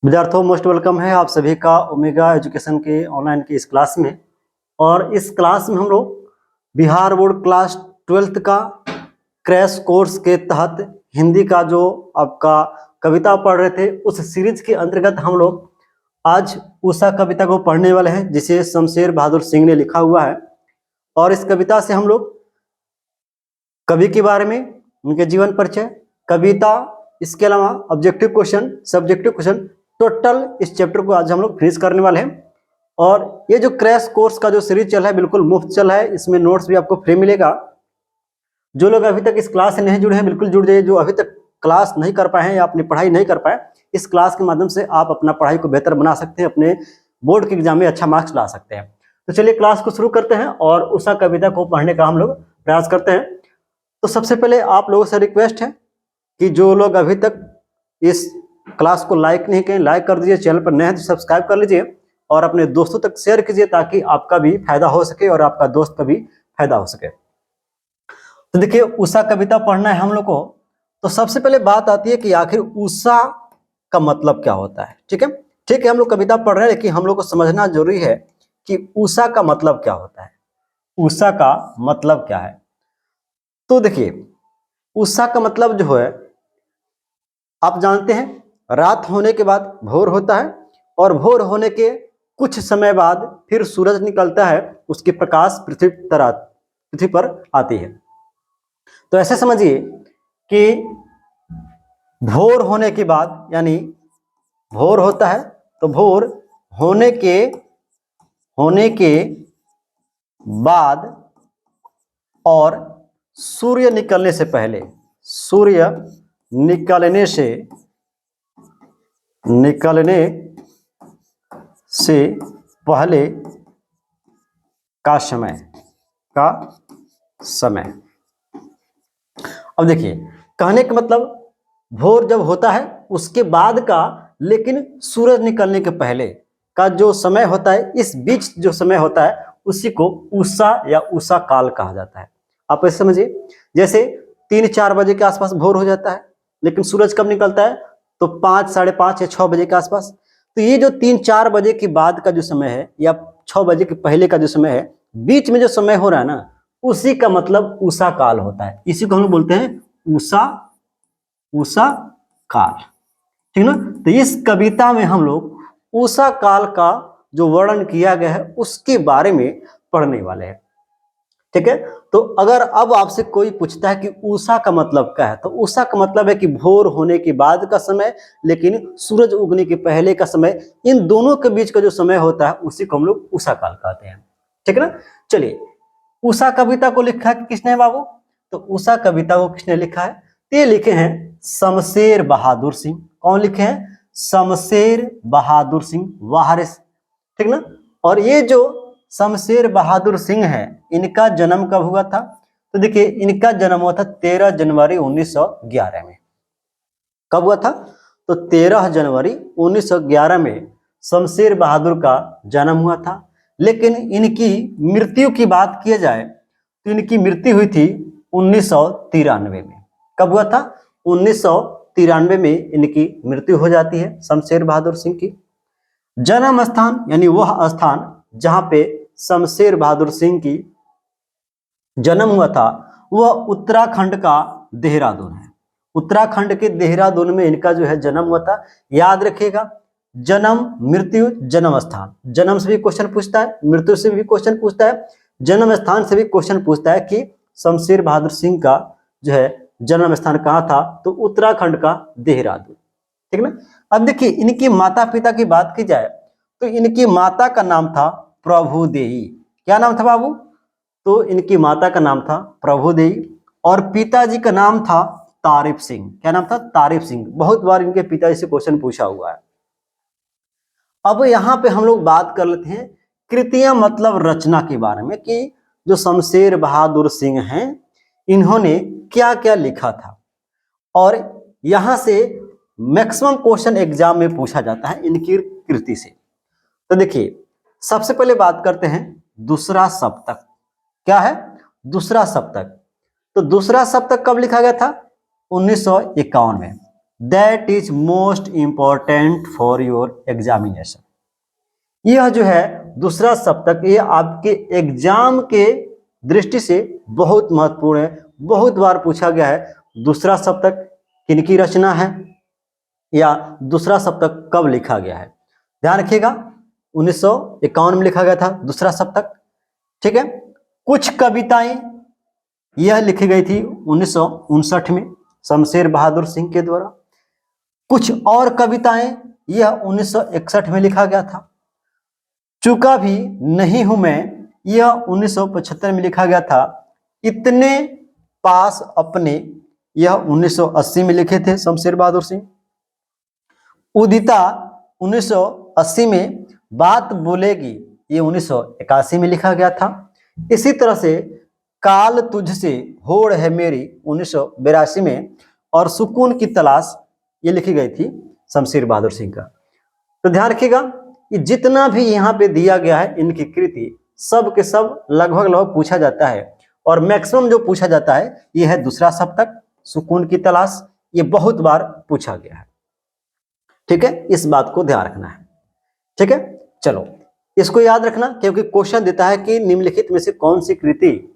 विद्यार्थियों most welcome है आप सभी का ओमेगा एजुकेशन के ऑनलाइन की इस क्लास में। और इस क्लास में हम लोग बिहार बोर्ड क्लास 12th का क्रैश कोर्स के तहत हिंदी का जो आपका कविता पढ़ रहे थे उस सीरीज के अंतर्गत हम लोग आज उषा कविता को पढ़ने वाले हैं जिसे शमशेर बहादुर सिंह ने लिखा हुआ है। और इस कविता से हम लोग कवि के बारे में, उनके जीवन परिचय, कविता, इसके अलावा objective question, subjective question, total इस चैप्टर को आज हम लोग फिनिश करने वाले हैं। और ये जो क्रैश कोर्स का जो सीरीज चल रहा है बिल्कुल मुफ्त चल रहा है, इसमें नोट्स भी आपको फ्री मिलेगा। जो लोग अभी तक इस क्लास से नहीं जुड़े हैं बिल्कुल जुड़ जाइए। जो अभी तक क्लास नहीं कर पाए हैं या अपनी पढ़ाई नहीं कर पाए, इस क्लास के माध्यम से आप अपना पढ़ाई को बेहतर बना सकते हैं, अपने बोर्ड के एग्जाम में अच्छा मार्क्स ला सकते हैं। तो चलिए क्लास को शुरू करते हैं और उषा कविता को पढ़ने का हम लोग प्रयास करते हैं। तो सबसे पहले आप लोगों से रिक्वेस्ट है कि जो लोग अभी तक इस क्लास को लाइक नहीं किए, लाइक कर दीजिए। चैनल पर नए हैं तो सब्सक्राइब कर लीजिए और अपने दोस्तों तक शेयर कीजिए ताकि आपका भी फायदा हो सके और आपका दोस्त का भी फायदा हो सके। तो देखिए, उषा कविता पढ़ना है हम लोग को, तो सबसे पहले बात आती है कि आखिर उषा का मतलब क्या होता है। ठीक है, हम लोग कविता पढ़ रहे हैं लेकिन हम लोग को समझना जरूरी है कि उषा का मतलब क्या होता है। उषा का मतलब क्या है? तो देखिए, उषा का मतलब जो है आप जानते हैं, रात होने के बाद भोर होता है और भोर होने के कुछ समय बाद फिर सूरज निकलता है, उसकी प्रकाश पृथ्वी पर आती है। तो ऐसे समझिए कि भोर होने के बाद, यानी भोर होता है तो भोर होने के बाद और सूर्य निकलने से पहले, सूर्य निकलने से पहले का समय। अब देखिए, कहने का मतलब भोर जब होता है उसके बाद का, लेकिन सूरज निकलने के पहले का जो समय होता है, इस बीच जो समय होता है उसी को उषा या उषा काल कहा जाता है। आप ऐसे समझिए, जैसे 3-4 बजे के आसपास भोर हो जाता है, लेकिन सूरज कब निकलता है? तो 5, 5:30 या 6 बजे के आसपास। तो ये जो 3-4 बजे के बाद का जो समय है या 6 बजे के पहले का जो समय है, बीच में जो समय हो रहा है ना, उसी का मतलब उषा काल होता है। इसी को हम लोग बोलते हैं उषा काल। ठीक ना? तो इस कविता में हम लोग उषा काल का जो वर्णन किया गया है उसके बारे में पढ़ने वाले हैं। ठीक है, तो अगर अब आपसे कोई पूछता है कि उषा का मतलब क्या है, तो उषा का मतलब है कि भोर होने के बाद का समय, लेकिन सूरज उगने के पहले का समय, इन दोनों के बीच का जो समय होता है उसी को हम लोग उषा काल कहते हैं। ठीक है ना? चलिए, उषा कविता को लिखा है किसने बाबू? तो उषा कविता को किसने लिखा है? ये लिखे हैं शमशेर बहादुर सिंह। कौन लिखे हैं? शमशेर बहादुर सिंह वारिस। ठीक ना? और ये जो शमशेर बहादुर सिंह है, इनका जन्म कब हुआ था? तो देखिए, इनका जन्म हुआ था 13 जनवरी 1911 में। कब हुआ था? तो 13 जनवरी 1911 में शमशेर बहादुर का जन्म हुआ था। लेकिन इनकी मृत्यु की बात की जाए तो इनकी मृत्यु हुई थी 1993 में। कब हुआ था? 1993 में इनकी मृत्यु हो जाती है शमशेर बहादुर सिंह की। जन्म स्थान, यानी वह स्थान जहां पे शमशेर बहादुर सिंह की जन्म हुआ था, वह उत्तराखंड का देहरादून है। उत्तराखंड के देहरादून में इनका जो है जन्म हुआ था। याद रखिएगा, जन्म, मृत्यु, जन्म स्थान। जन्म से भी क्वेश्चन पूछता है, मृत्यु से भी क्वेश्चन पूछता है, जन्म स्थान से भी क्वेश्चन पूछता है कि शमशेर बहादुर सिंह का जो है जन्म स्थान कहाँ था? तो उत्तराखंड का देहरादून। ठीक ना? अब देखिए, इनकी माता पिता की बात की जाए तो इनकी माता का नाम था प्रभुदेई। क्या नाम था बाबू? तो इनकी माता का नाम था प्रभुदेई और पिताजी का नाम था तारिफ सिंह। क्या नाम था? तारिफ सिंह। बहुत बार इनके पिताजी से क्वेश्चन पूछा हुआ है। अब यहाँ पे हम लोग बात कर लेते हैं कृतियां मतलब रचना के बारे में, कि जो शमशेर बहादुर सिंह हैं इन्होंने क्या क्या लिखा था। और यहां से मैक्सिमम क्वेश्चन एग्जाम में पूछा जाता है इनकी कृति से। तो देखिए, सबसे पहले बात करते हैं दूसरा सप्तक। क्या है? दूसरा सप्तक। तो दूसरा सप्तक कब लिखा गया था? 1951 में। That is most important for your examination. यह जो है दूसरा सप्तक, ये आपके एग्जाम के दृष्टि से बहुत महत्वपूर्ण है, बहुत बार पूछा गया है। दूसरा सप्तक किनकी रचना है या दूसरा सप्तक कब लिखा गया है? ध्यान रखिएगा, 1951 में लिखा गया था दूसरा सप्तक। ठीक है, कुछ कविताएं यह लिखी गई थी 1959 में शमशेर बहादुर सिंह के द्वारा। कुछ और कविताएं यह 1961 में लिखा गया था। चूका भी नहीं हूं मैं, यह 1975 में लिखा गया था। इतने पास अपने, यह 1980 में लिखे थे शमशेर बहादुर सिंह। उदिता 1980 में, बात बोलेगी, ये 1981 में लिखा गया था। इसी तरह से काल तुझसे होड़ है मेरी 1982 में, और सुकून की तलाश ये लिखी गई थी शमशेर बहादुर सिंह का। तो ध्यान रखिएगा, ये जितना भी यहाँ पे दिया गया है इनकी कृति, सब के सब लगभग पूछा जाता है, और मैक्सिमम जो पूछा जाता है ये है दूसरा सप्तक, सुकून की तलाश, ये बहुत बार पूछा गया है। ठीक है, इस बात को ध्यान रखना है। ठीक है, चलो इसको याद रखना, क्योंकि क्वेश्चन देता है कि निम्नलिखित में से कौन सी कृति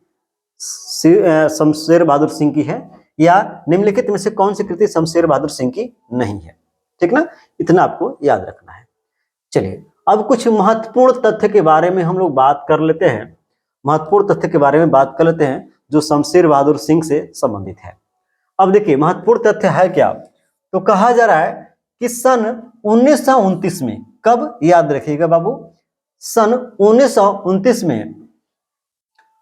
शमशेर बहादुर सिंह की है, या निम्नलिखित में से कौन सी कृति शमशेर बहादुर सिंह की नहीं है। ठीक ना, इतना आपको याद रखना है। चलिए अब कुछ महत्वपूर्ण तथ्य के बारे में हम लोग बात कर लेते हैं, महत्वपूर्ण तथ्य के बारे में बात कर लेते हैं जो शमशेर बहादुर सिंह से संबंधित है। अब देखिए महत्वपूर्ण तथ्य है क्या, तो कहा जा रहा है कि सन 1929 में, कब याद रखिएगा बाबू, सन 1929 में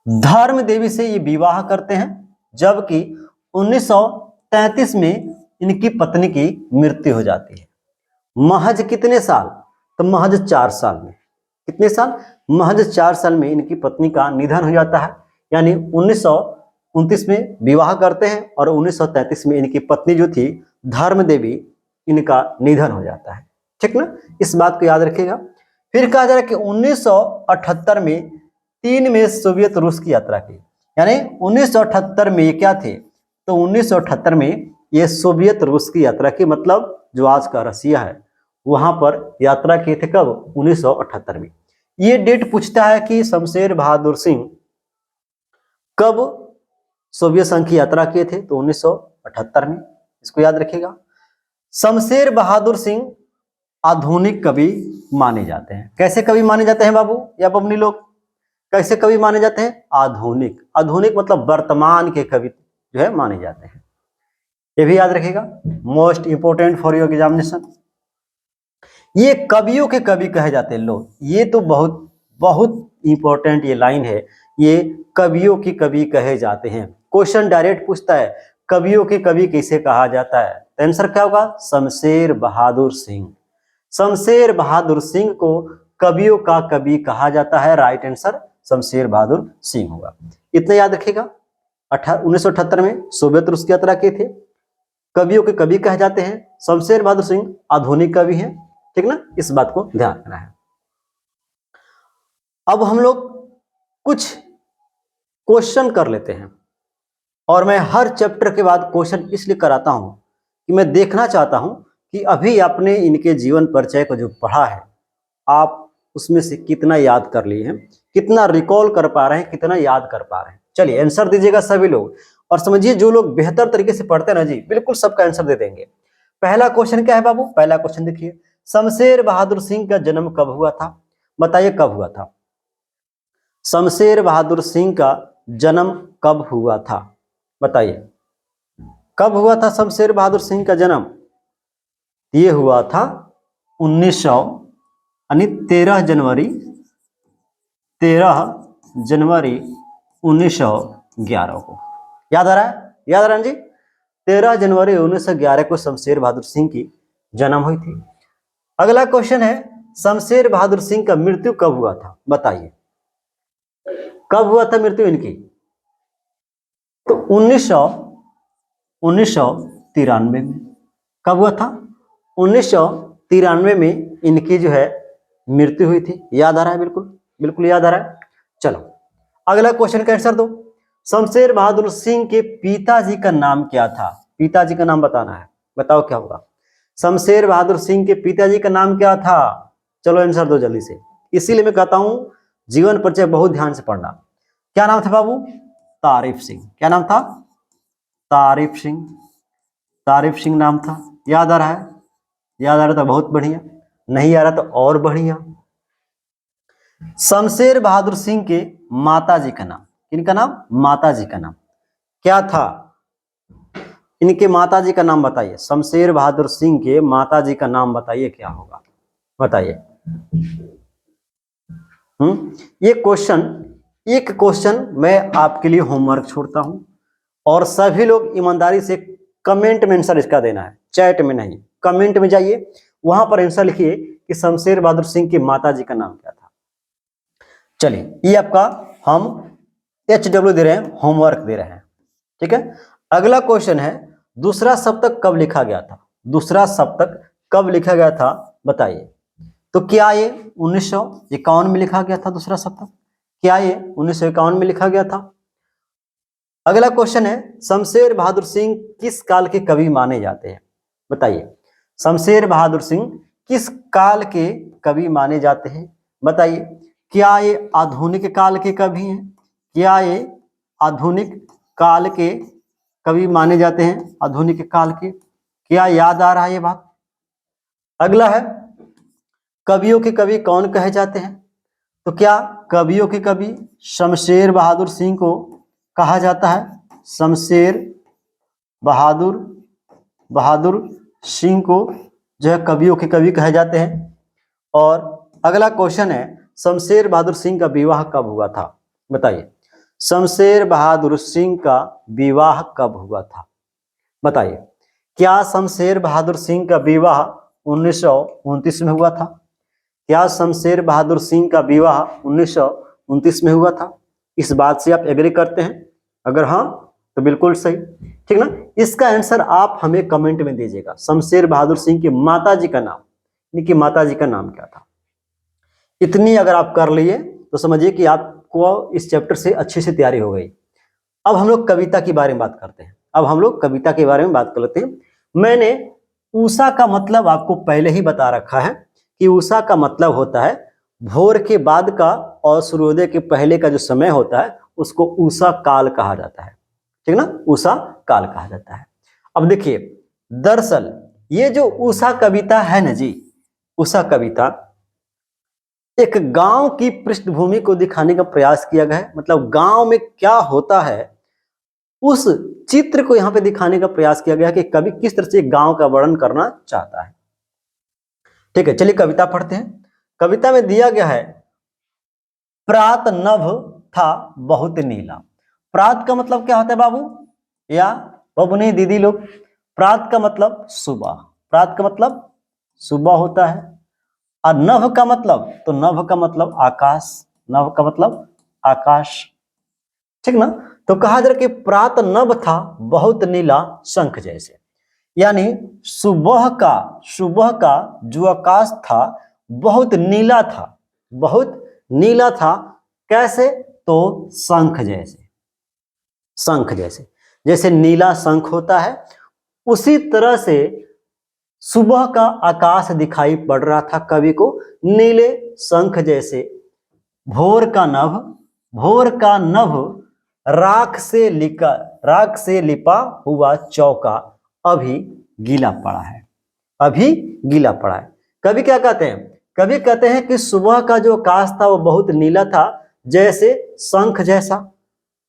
धर्म देवी से ये विवाह करते हैं, जबकि 1933 में इनकी पत्नी की मृत्यु हो जाती है। महज कितने साल, तो महज 4 साल में, कितने साल, महज 4 साल में इनकी पत्नी का निधन हो जाता है। यानी 1929 में विवाह करते हैं और 1933 में इनकी पत्नी जो थी धर्म देवी, इनका निधन हो जाता है। ठीक ना, इस बात को याद रखिएगा। फिर कहा जा रहा है कि 1978 में 3 में सोवियत रूस की यात्रा की, यानी 1978 में ये क्या थे, तो 1978 में ये सोवियत रूस की यात्रा की, मतलब जो आज का रसिया है वहां पर यात्रा किए थे। कब, 1978 में। ये डेट पूछता है कि शमशेर बहादुर सिंह कब सोवियत संघ की यात्रा किए थे, तो 1978 में, इसको याद रखिएगा। शमशेर बहादुर सिंह आधुनिक कवि माने जाते हैं। कैसे कवि माने जाते हैं बाबू या बबनी लोग, कैसे कवि माने जाते हैं, आधुनिक, आधुनिक मतलब वर्तमान के कवि जो है माने जाते हैं। ये भी याद रखिएगा, most important for your examination. ये कवियों के कवि कहे जाते हैं लोग, ये तो बहुत बहुत इंपॉर्टेंट ये लाइन है, ये कवियों की कवि कहे जाते हैं। क्वेश्चन डायरेक्ट पूछता है कवियों के कवि किसे कहा जाता है, तो आंसर क्या होगा, शमशेर बहादुर सिंह। शमशेर बहादुर सिंह को कवियों का कवि कहा जाता है, राइट आंसर शमशेर बहादुर सिंह होगा। इतना याद रखिएगा। 1978 में सोवियत रूस की यात्रा किए थे, कवियों के कवि कहे जाते हैं, शमशेर बहादुर सिंह आधुनिक कवि हैं। ठीक ना, इस बात को ध्यान रखना है। अब हम लोग कुछ क्वेश्चन कर लेते हैं, और मैं हर चैप्टर के बाद क्वेश्चन इसलिए कराता हूं कि मैं देखना चाहता हूं कि अभी आपने इनके जीवन परिचय को जो पढ़ा है, आप उसमें से कितना याद कर लिए हैं, कितना रिकॉल कर पा रहे हैं, कितना याद कर पा रहे हैं। चलिए आंसर दीजिएगा सभी लोग, और समझिए जो लोग बेहतर तरीके से पढ़ते हैं ना जी, बिल्कुल सबका आंसर दे देंगे। पहला क्वेश्चन क्या है बाबू, पहला क्वेश्चन देखिए, शमशेर बहादुर सिंह का जन्म कब हुआ था, बताइए कब हुआ था। शमशेर बहादुर सिंह का जन्म कब हुआ था, बताइए कब हुआ था शमशेर बहादुर सिंह का जन्म। ये हुआ था 1900 यानी 13 जनवरी 1911 को। याद आ रहा है, याद आ रहा है जी, 13 जनवरी 1911 को शमशेर बहादुर सिंह की जन्म हुई थी। अगला क्वेश्चन है, शमशेर बहादुर सिंह का मृत्यु कब हुआ था, बताइए कब हुआ था मृत्यु इनकी, तो 1993 में। कब हुआ था, 1993 में इनकी जो है मृत्यु हुई थी। याद आ रहा है, बिल्कुल बिल्कुल याद आ रहा है। चलो अगला क्वेश्चन का आंसर दो, शमशेर बहादुर सिंह के पिताजी का नाम क्या था, पिताजी का नाम बताना है, बताओ क्या होगा। शमशेर बहादुर सिंह के पिताजी का नाम क्या था? चलो आंसर दो जल्दी से। इसीलिए मैं कहता हूं जीवन परिचय बहुत ध्यान से पढ़ना। क्या नाम था बाबू? तारिफ सिंह। क्या नाम था? तारिफ सिंह। तारिफ सिंह नाम था। याद आ रहा है? याद आ रहा था, बहुत बढ़िया। नहीं आ रहा तो और बढ़िया। शमशेर बहादुर सिंह के माता जी का नाम, किनका नाम? माता जी का नाम क्या था? इनके माता जी का नाम बताइए। शमशेर बहादुर सिंह के माता जी का नाम बताइए, क्या होगा? बताइए। ये क्वेश्चन, एक क्वेश्चन मैं आपके लिए होमवर्क छोड़ता हूं, और सभी लोग ईमानदारी से कमेंट में आंसर इसका देना है, चैट में नहीं। कमेंट में जाइए, वहां पर आंसर लिखिए कि शमशेर बहादुर सिंह की माता जी का नाम क्या था। चलिए, ये आपका हम HW दे रहे हैं, होमवर्क दे रहे हैं, ठीक है। अगला क्वेश्चन है, दूसरा सप्तक कब लिखा गया था? दूसरा सप्तक कब लिखा गया था बताइए। तो क्या ये 1951 में लिखा गया था दूसरा सप्तक? क्या ये 1951 में लिखा गया था? अगला क्वेश्चन है, शमशेर बहादुर सिंह किस काल के कवि माने जाते हैं? बताइए। शमशेर बहादुर सिंह किस काल के कवि माने जाते हैं? बताइए। क्या ये आधुनिक काल के कवि हैं? क्या ये आधुनिक काल के कवि माने जाते हैं? आधुनिक काल के। क्या याद आ रहा है ये बात? अगला है, कवियों के कवि कौन कहे जाते हैं? तो क्या कवियों के कवि शमशेर बहादुर सिंह को कहा जाता है? शमशेर बहादुर सिंह को जो है कवियों के कवि कहे जाते हैं। और अगला क्वेश्चन है, शमशेर बहादुर सिंह का विवाह कब हुआ था? बताइए। शमशेर बहादुर सिंह का विवाह कब हुआ था? बताइए। क्या शमशेर बहादुर सिंह का विवाह 1929 में हुआ था? क्या शमशेर बहादुर सिंह का विवाह 1929 में हुआ था? इस बात से आप एग्री करते हैं? अगर हाँ तो बिल्कुल सही, ठीक ना। इसका आंसर आप हमें कमेंट में दीजिएगा। शमशेर बहादुर सिंह की माता जी का नाम, इनकी माता जी का नाम क्या था? इतनी अगर आप कर लिए तो समझिए कि आपको इस चैप्टर से अच्छी से तैयारी हो गई। अब हम लोग कविता के बारे में बात करते हैं। अब हम लोग कविता के बारे में बात कर लेते हैं। मैंने उषा का मतलब आपको पहले ही बता रखा है कि उषा का मतलब होता है भोर के बाद का और सूर्योदय के पहले का जो समय होता है उसको उषा काल कहा जाता है, ठीक ना। उषा काल कहा जाता है। अब देखिए, दरअसल ये जो उषा कविता है ना जी, उषा कविता एक गांव की पृष्ठभूमि को दिखाने का प्रयास किया गया है। मतलब गांव में क्या होता है उस चित्र को यहां पे दिखाने का प्रयास किया गया कि कवि किस तरह से गांव का वर्णन करना चाहता है। ठीक है, चलिए कविता पढ़ते हैं। कविता में दिया गया है, प्रात नभ था बहुत नीला। प्रात का मतलब क्या होता है बाबू या बबुनी दीदी लोग? प्रात का मतलब सुबह, प्रात का मतलब सुबह होता है। और नभ का मतलब, तो नभ का मतलब आकाश, नभ का मतलब आकाश, ठीक ना। तो कहा जा रहा कि प्रात नभ था बहुत नीला शंख जैसे, यानी सुबह का जो आकाश था बहुत नीला था, बहुत नीला था। कैसे? तो शंख जैसे, शंख जैसे, जैसे नीला शंख होता है उसी तरह से सुबह का आकाश दिखाई पड़ रहा था कवि को नीले शंख जैसे। भोर का नभ, भोर का नभ राख से लिपा हुआ चौका अभी गीला पड़ा है, अभी गीला पड़ा है। कवि क्या कहते हैं? कवि कहते हैं कि सुबह का जो आकाश था वो बहुत नीला था, जैसे शंख जैसा,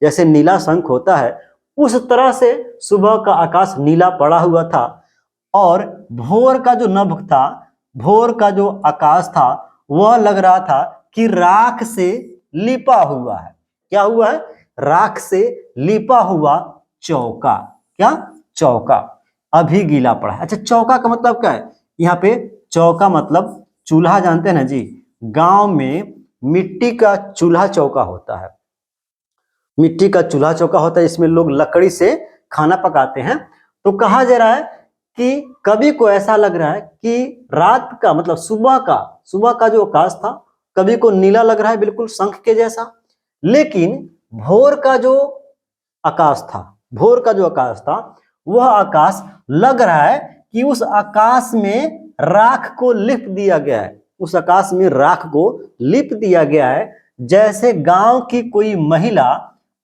जैसे नीला शंख होता है उस तरह से सुबह का आकाश नीला पड़ा हुआ था। और भोर का जो नभ था, भोर का जो आकाश था वह लग रहा था कि राख से लिपा हुआ है। क्या हुआ है? राख से लिपा हुआ चौका। क्या? चौका अभी गीला पड़ा है। अच्छा, चौका का मतलब क्या है? यहाँ पे चौका मतलब चूल्हा, जानते हैं ना जी, गांव में मिट्टी का चूल्हा चौका होता है, मिट्टी का चूल्हा चौका होता है, इसमें लोग लकड़ी से खाना पकाते हैं। तो कहा जा रहा है कि कवि को ऐसा लग रहा है कि रात का मतलब सुबह का जो आकाश था कवि को नीला लग रहा है, बिल्कुल शंख के जैसा। लेकिन भोर का जो आकाश था, भोर का जो आकाश था वह आकाश लग रहा है कि उस आकाश में राख को लिप दिया गया है, उस आकाश में राख को लिप दिया गया है, जैसे गांव की कोई महिला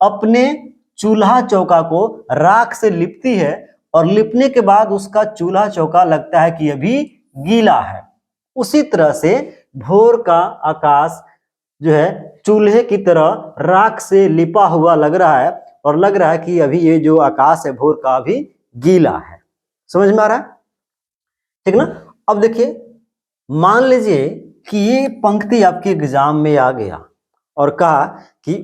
अपने चूल्हा चौका को राख से लिपती है और लिपने के बाद उसका चूल्हा चौका लगता है कि अभी गीला है। उसी तरह से भोर का आकाश जो है चूल्हे की तरह राख से लिपा हुआ लग रहा है और लग रहा है कि अभी ये जो आकाश है भोर का अभी गीला है। समझ में आ रहा है? ठीक ना। अब देखिए, मान लीजिए कि ये पंक्ति आपके एग्जाम में आ गया और कहा कि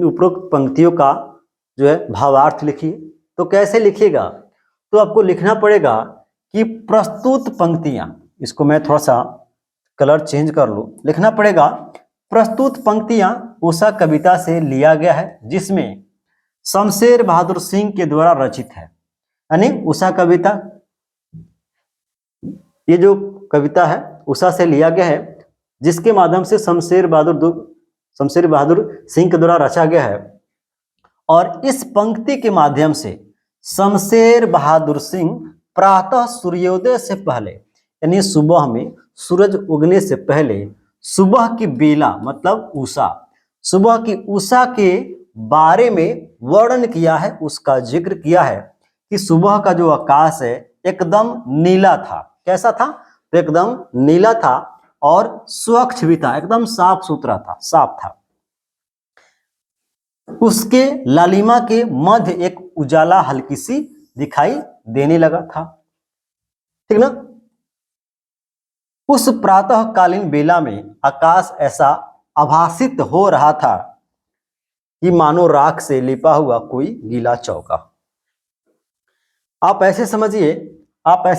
उपरोक्त पंक्तियों का जो है भावार्थ लिखिए। तो कैसे लिखिएगा? तो आपको लिखना पड़ेगा कि प्रस्तुत पंक्तियां, इसको मैं थोड़ा सा कलर चेंज कर लूं, लिखना पड़ेगा प्रस्तुत पंक्तियां उषा कविता से लिया गया है जिसमें शमशेर बहादुर सिंह के द्वारा रचित है। यानी उषा कविता, ये जो कविता है उषा से लिया गया है, जिसके माध्यम से शमशेर बहादुर सिंह के द्वारा रचा गया है। और इस पंक्ति के माध्यम से शमशेर बहादुर सिंह प्रातः सूर्योदय से पहले, यानी सुबह में सूरज उगने से पहले सुबह की बेला मतलब उषा, सुबह की उषा के बारे में वर्णन किया है, उसका जिक्र किया है कि सुबह का जो आकाश है एकदम नीला था। कैसा था? तो एकदम नीला था और स्वच्छ भी था, एकदम साफ सुथरा था, साफ था। उसके लालिमा के मध्य एक उजाला हल्की सी दिखाई देने लगा था। ठीक ना। उस प्रातःकालीन बेला में आकाश ऐसा आभासित हो रहा था कि मानो राख से लिपा हुआ कोई गीला चौका। आप ऐसे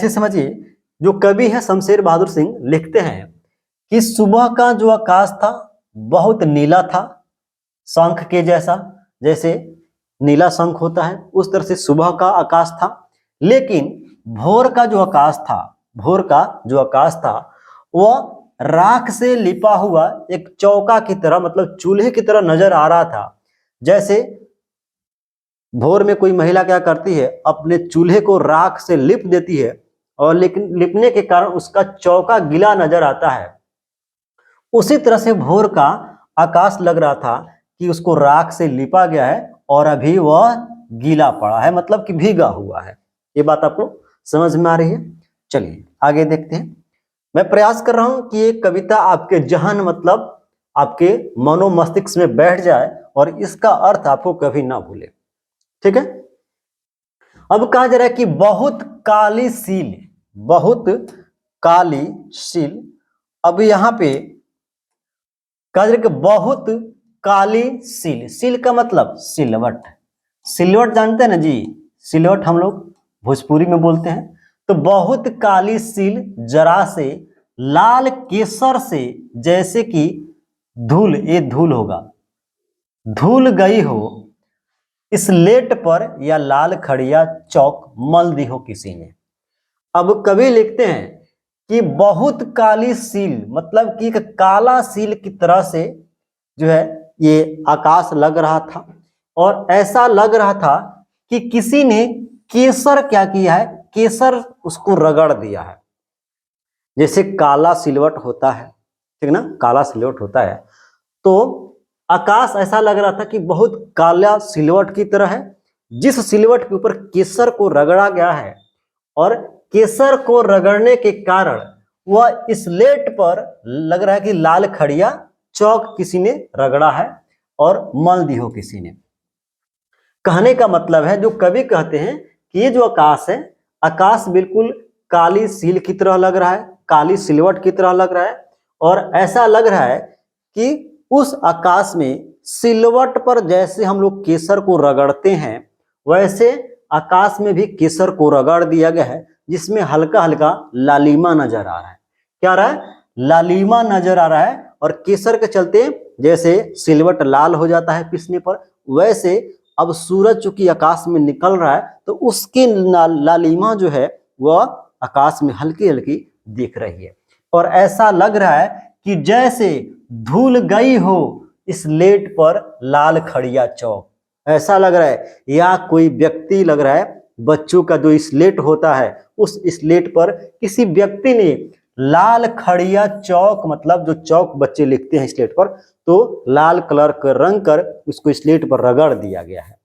समझिए, जो कवि है शमशेर बहादुर सिंह लिखते हैं कि सुबह का जो आकाश था बहुत नीला था, शंख के जैसा, जैसे नीला शंख होता है उस तरह से सुबह का आकाश था। लेकिन भोर का जो आकाश था वह राख से लिपा हुआ एक चौका की तरह, मतलब चूल्हे की तरह नजर आ रहा था। जैसे भोर में कोई महिला क्या करती है, अपने चूल्हे को राख से लिप देती है और लेकिन लिपने के कारण उसका चौका गीला नजर आता है। उसी तरह से भोर का आकाश लग रहा था कि उसको राख से लिपा गया है और अभी वह गीला पड़ा है, मतलब कि भीगा हुआ है। ये बात आपको समझ में आ रही है? चलिए आगे देखते हैं। मैं प्रयास कर रहा हूं कि ये कविता आपके जहन, मतलब आपके मनो मस्तिष्क में बैठ जाए और इसका अर्थ आपको कभी ना भूले। ठीक है। अब कहा जा रहा है कि बहुत काली सील। अब यहां पे कहा जा रहा है कि बहुत काली सील का मतलब सिलवट जानते हैं ना जी, सिलवट हम लोग भोजपुरी में बोलते हैं। तो बहुत काली सील जरा से लाल केसर से, जैसे कि धूल, ये धूल होगा, धूल गई हो इस लेट पर या लाल खड़िया चौक मल दी हो किसी ने। अब कवि लिखते हैं कि बहुत काली सील, मतलब कि काला सील की तरह से जो है ये आकाश लग रहा था और ऐसा लग रहा था कि किसी ने केसर क्या किया है, केसर उसको रगड़ दिया है। जैसे काला सिलवट होता है, ठीक ना, काला सिलवट होता है, तो आकाश ऐसा लग रहा था कि बहुत काला सिलवट की तरह है, जिस सिलवट के ऊपर केसर को रगड़ा गया है और केसर को रगड़ने के कारण वह इस लेट पर लग रहा है कि लाल खड़िया चौक किसी ने रगड़ा है और मल दी हो किसी ने। कहने का मतलब है, जो कवि कहते हैं कि ये जो आकाश है, आकाश बिल्कुल काली सील की तरह लग रहा है, काली सिलवट की तरह लग रहा है और ऐसा लग रहा है कि उस आकाश में सिलवट पर जैसे हम लोग केसर को रगड़ते हैं वैसे आकाश में भी केसर को रगड़ दिया गया है, जिसमें हल्का हल्का लालिमा नजर आ रहा है। क्या रहा है? लालिमा नजर आ रहा है। और केसर के चलते जैसे सिलवट लाल हो जाता है पीसने पर, वैसे अब सूरज चूंकि आकाश में निकल रहा है तो उसकी लालिमा जो है वह आकाश में हल्की हल्की दिख रही है और ऐसा लग रहा है कि जैसे धूल गई हो इस लेट पर लाल खड़िया चौक। ऐसा लग रहा है या कोई व्यक्ति लग रहा है बच्चों का जो स्लेट होता है उस स्लेट पर किसी व्यक्ति ने लाल खड़िया चौक, मतलब जो चौक बच्चे लिखते हैं स्लेट पर, तो लाल कलर का रंग कर उसको स्लेट पर रगड़ दिया गया है,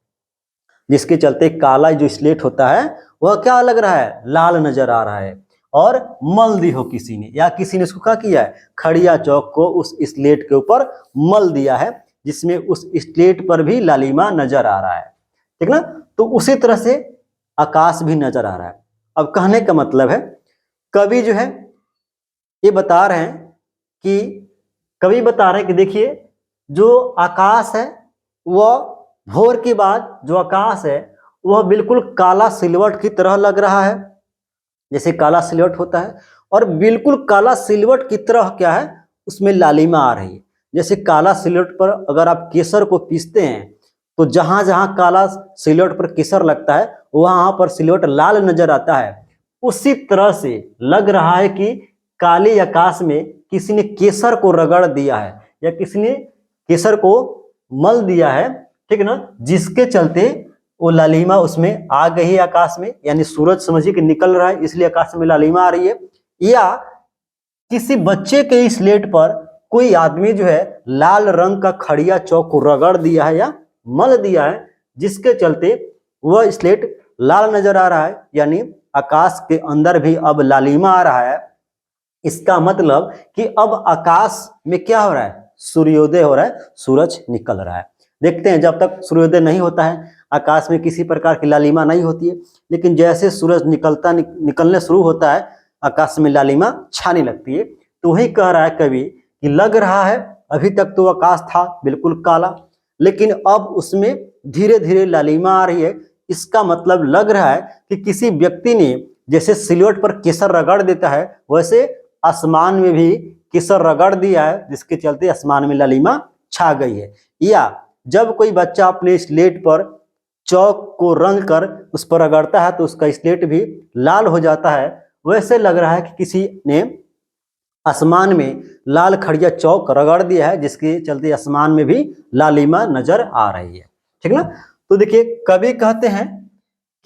जिसके चलते काला जो स्लेट होता है वह क्या लग रहा है, लाल नजर आ रहा है। और मल दी हो किसी ने, या किसी ने उसको क्या किया है, खड़िया चौक को उस स्लेट के ऊपर मल दिया है, जिसमें उस स्लेट पर भी लालिमा नजर आ रहा है, ठीक ना। तो उसी तरह से आकाश भी नजर आ रहा है। अब कहने का मतलब है, कवि जो है ये बता रहे हैं कि, कवि बता रहे हैं कि देखिए जो आकाश है वह भोर के बाद जो आकाश है वह बिल्कुल काला सिलवट की तरह लग रहा है, जैसे काला सिलवट होता है, और बिल्कुल काला सिलवट की तरह क्या है, उसमें लालिमा आ रही है। जैसे काला सिलवट पर अगर आप केसर को पीसते हैं तो जहां जहां काला सिलवट पर केसर लगता है वहां पर सिलवट लाल नजर आता है। उसी तरह से लग रहा है कि काले आकाश में किसी ने केसर को रगड़ दिया है, या किसी ने केसर को मल दिया है, ठीक ना, जिसके चलते वो लालिमा उसमें आ गई आकाश में, यानी सूरज समझिए कि निकल रहा है इसलिए आकाश में लालिमा आ रही है। या किसी बच्चे के स्लेट पर कोई आदमी जो है लाल रंग का खड़िया चौक को रगड़ दिया है या मल दिया है, जिसके चलते वह स्लेट लाल नजर आ रहा है, यानी आकाश के अंदर भी अब लालिमा आ रहा है। इसका मतलब कि अब आकाश में क्या हो रहा है, सूर्योदय हो रहा है, सूरज निकल रहा है। देखते हैं जब तक सूर्योदय नहीं होता है आकाश में किसी प्रकार की लालिमा नहीं होती है, लेकिन जैसे सूरज निकलने शुरू होता है आकाश में लालिमा छाने लगती है। तो वही कह रहा है कवि कि लग रहा है अभी तक तो आकाश था बिल्कुल काला, लेकिन अब उसमें धीरे धीरे लालिमा आ रही है। इसका मतलब लग रहा है कि किसी व्यक्ति ने जैसे सिलवट पर केसर रगड़ देता है वैसे आसमान में भी केसर रगड़ दिया है, जिसके चलते आसमान में लालिमा छा गई है। या जब कोई बच्चा अपने स्लेट पर चौक को रंग कर उस पर रगड़ता है तो उसका स्लेट भी लाल हो जाता है, वैसे लग रहा है कि किसी ने आसमान में लाल खड़िया चौक रगड़ दिया है, जिसके चलते आसमान में भी लालिमा नजर आ रही है, ठीक ना। तो देखिए कवि कहते हैं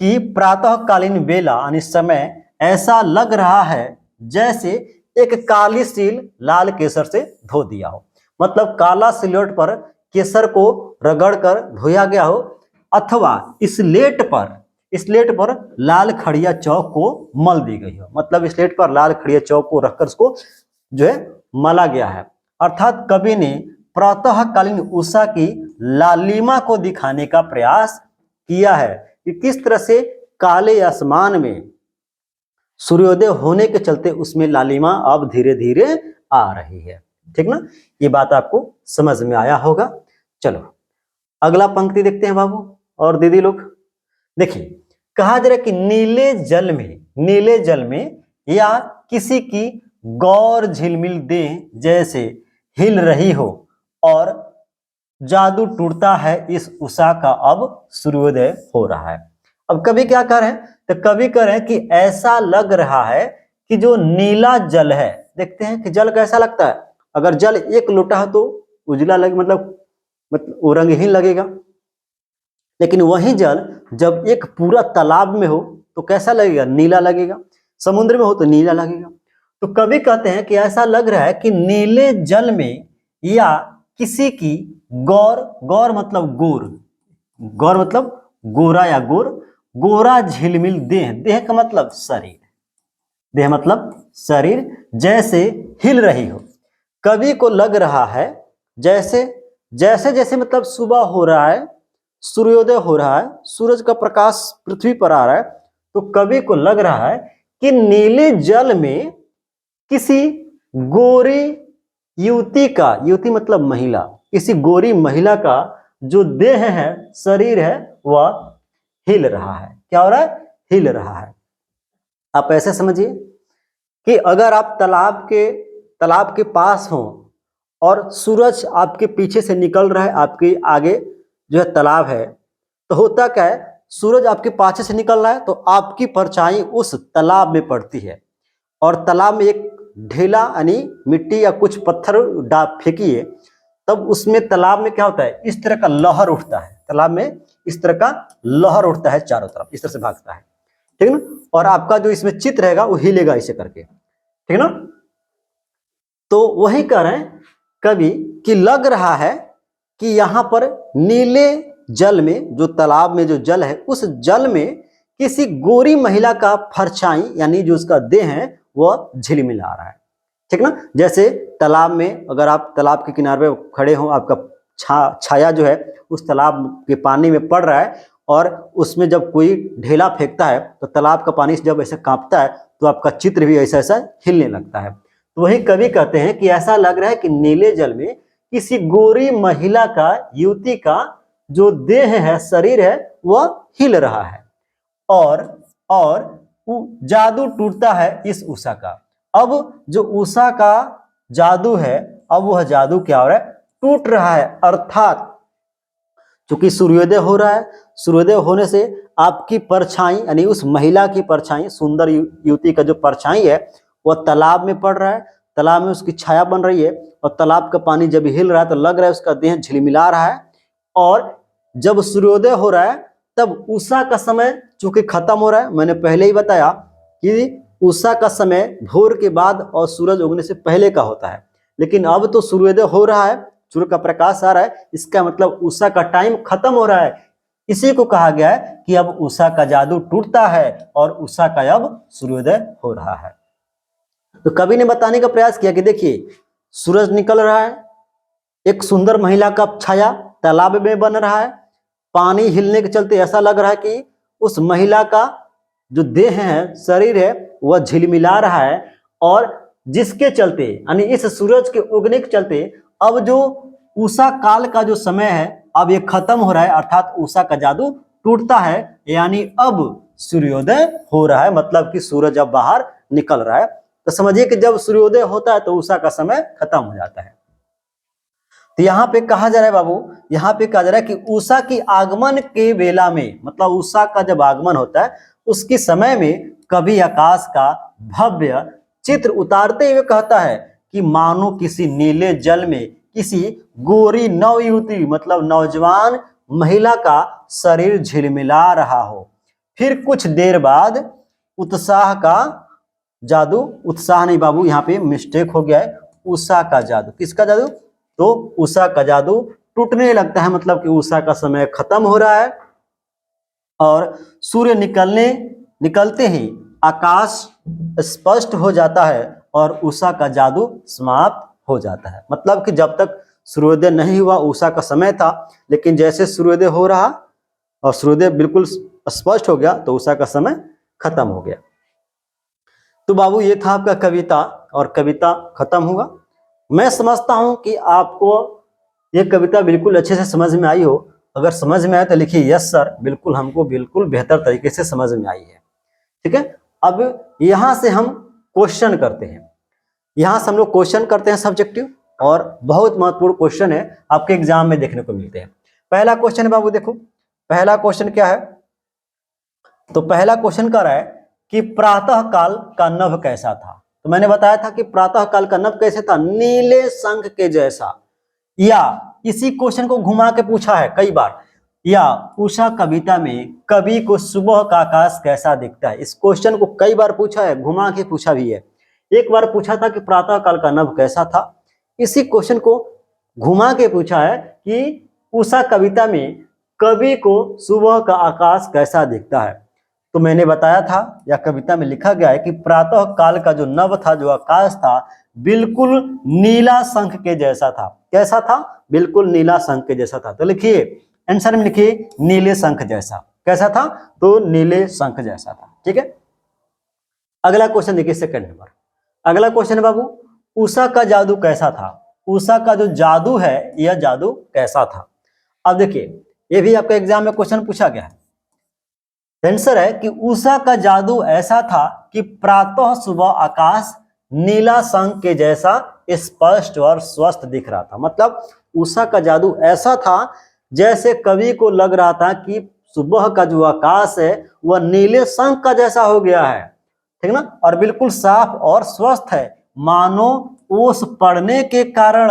कि प्रातःकालीन बेला यानी समय ऐसा लग रहा है जैसे एक काली सील लाल केसर से धो दिया हो, मतलब काला सिलवट पर केसर को रगड़ कर धोया गया हो, अथवा स्लेट पर लाल खड़िया चौक को मल दी गई हो, मतलब स्लेट पर लाल खड़िया चौक को रखकर उसको जो है मला गया है। अर्थात कवि ने प्रातःकालीन उषा की लालिमा को दिखाने का प्रयास किया है कि किस तरह से काले आसमान में सूर्योदय होने के चलते उसमें लालिमा अब धीरे धीरे आ रही है, ठीक ना। ये बात आपको समझ में आया होगा। चलो अगला पंक्ति देखते हैं बाबू और दीदी लोग। देखिए कहा जा रहा है कि नीले जल में या किसी की गौर झिलमिल देह जैसे हिल रही हो और जादू टूटता है इस उषा का अब सूर्योदय हो रहा है। अब कवि क्या कह रहे हैं, तो कवि कह रहे हैं कि ऐसा लग रहा है कि जो नीला जल है, देखते हैं कि जल कैसा लगता है, अगर जल एक लोटा हो तो उजला लगे, मतलब वो रंगहीन लगेगा, लेकिन वही जल जब एक पूरा तालाब में हो तो कैसा लगेगा, नीला लगेगा, समुद्र में हो तो नीला लगेगा। तो कवि कहते हैं कि ऐसा लग रहा है कि नीले जल में या किसी की गौर मतलब गौर मतलब गोरा या गोरा झिलमिल देह का मतलब शरीर जैसे हिल रही हो। कवि को लग रहा है जैसे मतलब सुबह हो रहा है, सूर्योदय हो रहा है, सूरज का प्रकाश पृथ्वी पर आ रहा है, तो कवि को लग रहा है कि नीले जल में किसी गोरी युवती मतलब महिला, किसी गोरी महिला का जो देह है, शरीर है, वह हिल रहा है। क्या हो रहा है, हिल रहा है। आप ऐसे समझिए कि अगर आप तालाब के पास हो और सूरज आपके पीछे से निकल रहा है, आपके आगे जो है तालाब है, तो होता क्या है, सूरज आपके पाछे से निकल रहा है तो आपकी परछाई उस तालाब में पड़ती है, और तालाब में एक ढेला यानी मिट्टी या कुछ पत्थर फेंकिए, तब उसमें तालाब में क्या होता है, इस तरह का लहर उठता है, तालाब में इस तरह का लहर उठता है चारों तरफ, इस तरह से भागता है, ठीक है ना। और आपका जो इसमें चित्र रहेगा वो हिलेगा ऐसे करके, ठीक है ना। तो वही कह रहे हैं कवि कि लग रहा है कि यहाँ पर नीले जल में, जो तालाब में जो जल है, उस जल में किसी गोरी महिला का परछाई यानी जो उसका देह है वह झिलमिला रहा है, ठीक ना। जैसे तालाब में अगर आप तालाब के किनारे पे खड़े हो, आपका छाया जो है उस तालाब के पानी में पड़ रहा है और उसमें जब कोई ढेला फेंकता है तो तालाब का पानी जब ऐसे कांपता है तो आपका चित्र भी ऐसा ऐसा हिलने लगता है। तो वही कवि कहते हैं कि ऐसा लग रहा है कि नीले जल में किसी गोरी महिला का, युवती का जो देह है, शरीर है, वह हिल रहा है और जादू टूटता है इस उषा का। अब जो उषा का जादू है, अब वह जादू क्या हो रहा है, टूट रहा है। अर्थात चूंकि सूर्योदय हो रहा है, सूर्योदय होने से आपकी परछाई यानी उस महिला की परछाई, सुंदर युवती का जो परछाई है वह तालाब में पड़ रहा है, तालाब में उसकी छाया बन रही है और तालाब का पानी जब हिल रहा है तो लग रहा है उसका देह झिलमिला रहा है। और जब सूर्योदय हो रहा है तब उषा का समय चूंकि खत्म हो रहा है, मैंने पहले ही बताया कि उषा का समय भोर के बाद और सूरज उगने से पहले का होता है, लेकिन अब तो सूर्योदय हो रहा है, सूर्य का प्रकाश आ रहा है, इसका मतलब उषा का टाइम खत्म हो रहा है। इसी को कहा गया है कि अब उषा का जादू टूटता है और उषा का अब सूर्योदय हो रहा है। तो कवि ने बताने का प्रयास किया कि देखिए सूरज निकल रहा है, एक सुंदर महिला का छाया तालाब में बन रहा है, पानी हिलने के चलते ऐसा लग रहा है कि उस महिला का जो देह है, शरीर है, वह झिलमिला रहा है और जिसके चलते यानी इस सूरज के उगने के चलते अब जो उषा काल का जो समय है अब ये खत्म हो रहा है, अर्थात उषा का जादू टूटता है, यानी अब सूर्योदय हो रहा है, मतलब कि सूरज अब बाहर निकल रहा है। तो समझिए कि जब सूर्योदय होता है तो उषा का समय खत्म हो जाता है। तो यहाँ पे कहा जा रहा है बाबू, यहाँ पे कहा जा रहा है कि उषा की आगमन के वेला में, मतलब उषा का जब आगमन होता है उसके समय में कवि आकाश का भव्य चित्र उतारते हुए कहता है कि मानो किसी नीले जल में किसी गोरी नवयुवती, मतलब नौजवान महिला का शरीर झिलमिला रहा हो। फिर कुछ देर बाद उत्साह का जादू, उत्साह नहीं बाबू, यहाँ पे मिस्टेक हो गया है, उषा का जादू। किसका जादू? तो उषा का जादू टूटने लगता है, मतलब कि उषा का समय खत्म हो रहा है और सूर्य निकलते ही आकाश स्पष्ट हो जाता है और उषा का जादू समाप्त हो जाता है। मतलब कि जब तक सूर्योदय नहीं हुआ उषा का समय था, लेकिन जैसे सूर्योदय हो रहा और सूर्योदय बिल्कुल स्पष्ट हो गया तो उषा का समय खत्म हो गया। तो बाबू ये था आपका कविता और कविता खत्म हुआ। मैं समझता हूं कि आपको ये कविता बिल्कुल अच्छे से समझ में आई हो। अगर समझ में आए तो लिखिए यस सर, बिल्कुल हमको बिल्कुल बेहतर तरीके से समझ में आई है। ठीक है, अब यहां से हम क्वेश्चन करते हैं। यहां से हम लोग क्वेश्चन करते हैं सब्जेक्टिव, और बहुत महत्वपूर्ण क्वेश्चन है, आपके एग्जाम में देखने को मिलते हैं। पहला क्वेश्चन है बाबू, देखो पहला क्वेश्चन क्या है। तो पहला क्वेश्चन कह रहा है कि प्रातः काल का नभ कैसा था। तो मैंने बताया था कि प्रातः काल का नभ कैसे था, नीले शंख के जैसा। या इसी क्वेश्चन को घुमा के पूछा है कई बार, या उषा कविता में कवि को सुबह का आकाश कैसा दिखता है। इस क्वेश्चन को कई बार पूछा है, घुमा के पूछा भी है। एक बार पूछा था कि प्रातः काल का नभ कैसा था, इसी क्वेश्चन को घुमा के पूछा है कि उषा कविता में कवि को सुबह का आकाश कैसा दिखता है। तो मैंने बताया था, या कविता में लिखा गया है कि प्रातः काल का जो नभ था, जो आकाश था, बिल्कुल नीला शंख के जैसा था। कैसा था? बिल्कुल नीला शंख के जैसा था। तो लिखिए आंसर में लिखिए नीले शंख जैसा। कैसा था? तो नीले शंख जैसा था। ठीक है, अगला क्वेश्चन देखिए, सेकंड नंबर। अगला क्वेश्चन है बाबू, उषा का जादू कैसा था। उषा का जो जादू है, यह जादू कैसा था। अब देखिए ये भी आपका एग्जाम में क्वेश्चन पूछा गया है। आंसर है कि उषा का जादू ऐसा था कि प्रातः सुबह आकाश नीला शंख के जैसा स्पष्ट और स्वस्थ दिख रहा था। मतलब उषा का जादू ऐसा था जैसे कवि को लग रहा था कि सुबह का जो आकाश है वह नीले शंख का जैसा हो गया है, ठीक ना, और बिल्कुल साफ और स्वस्थ है। मानो ओस पड़ने के कारण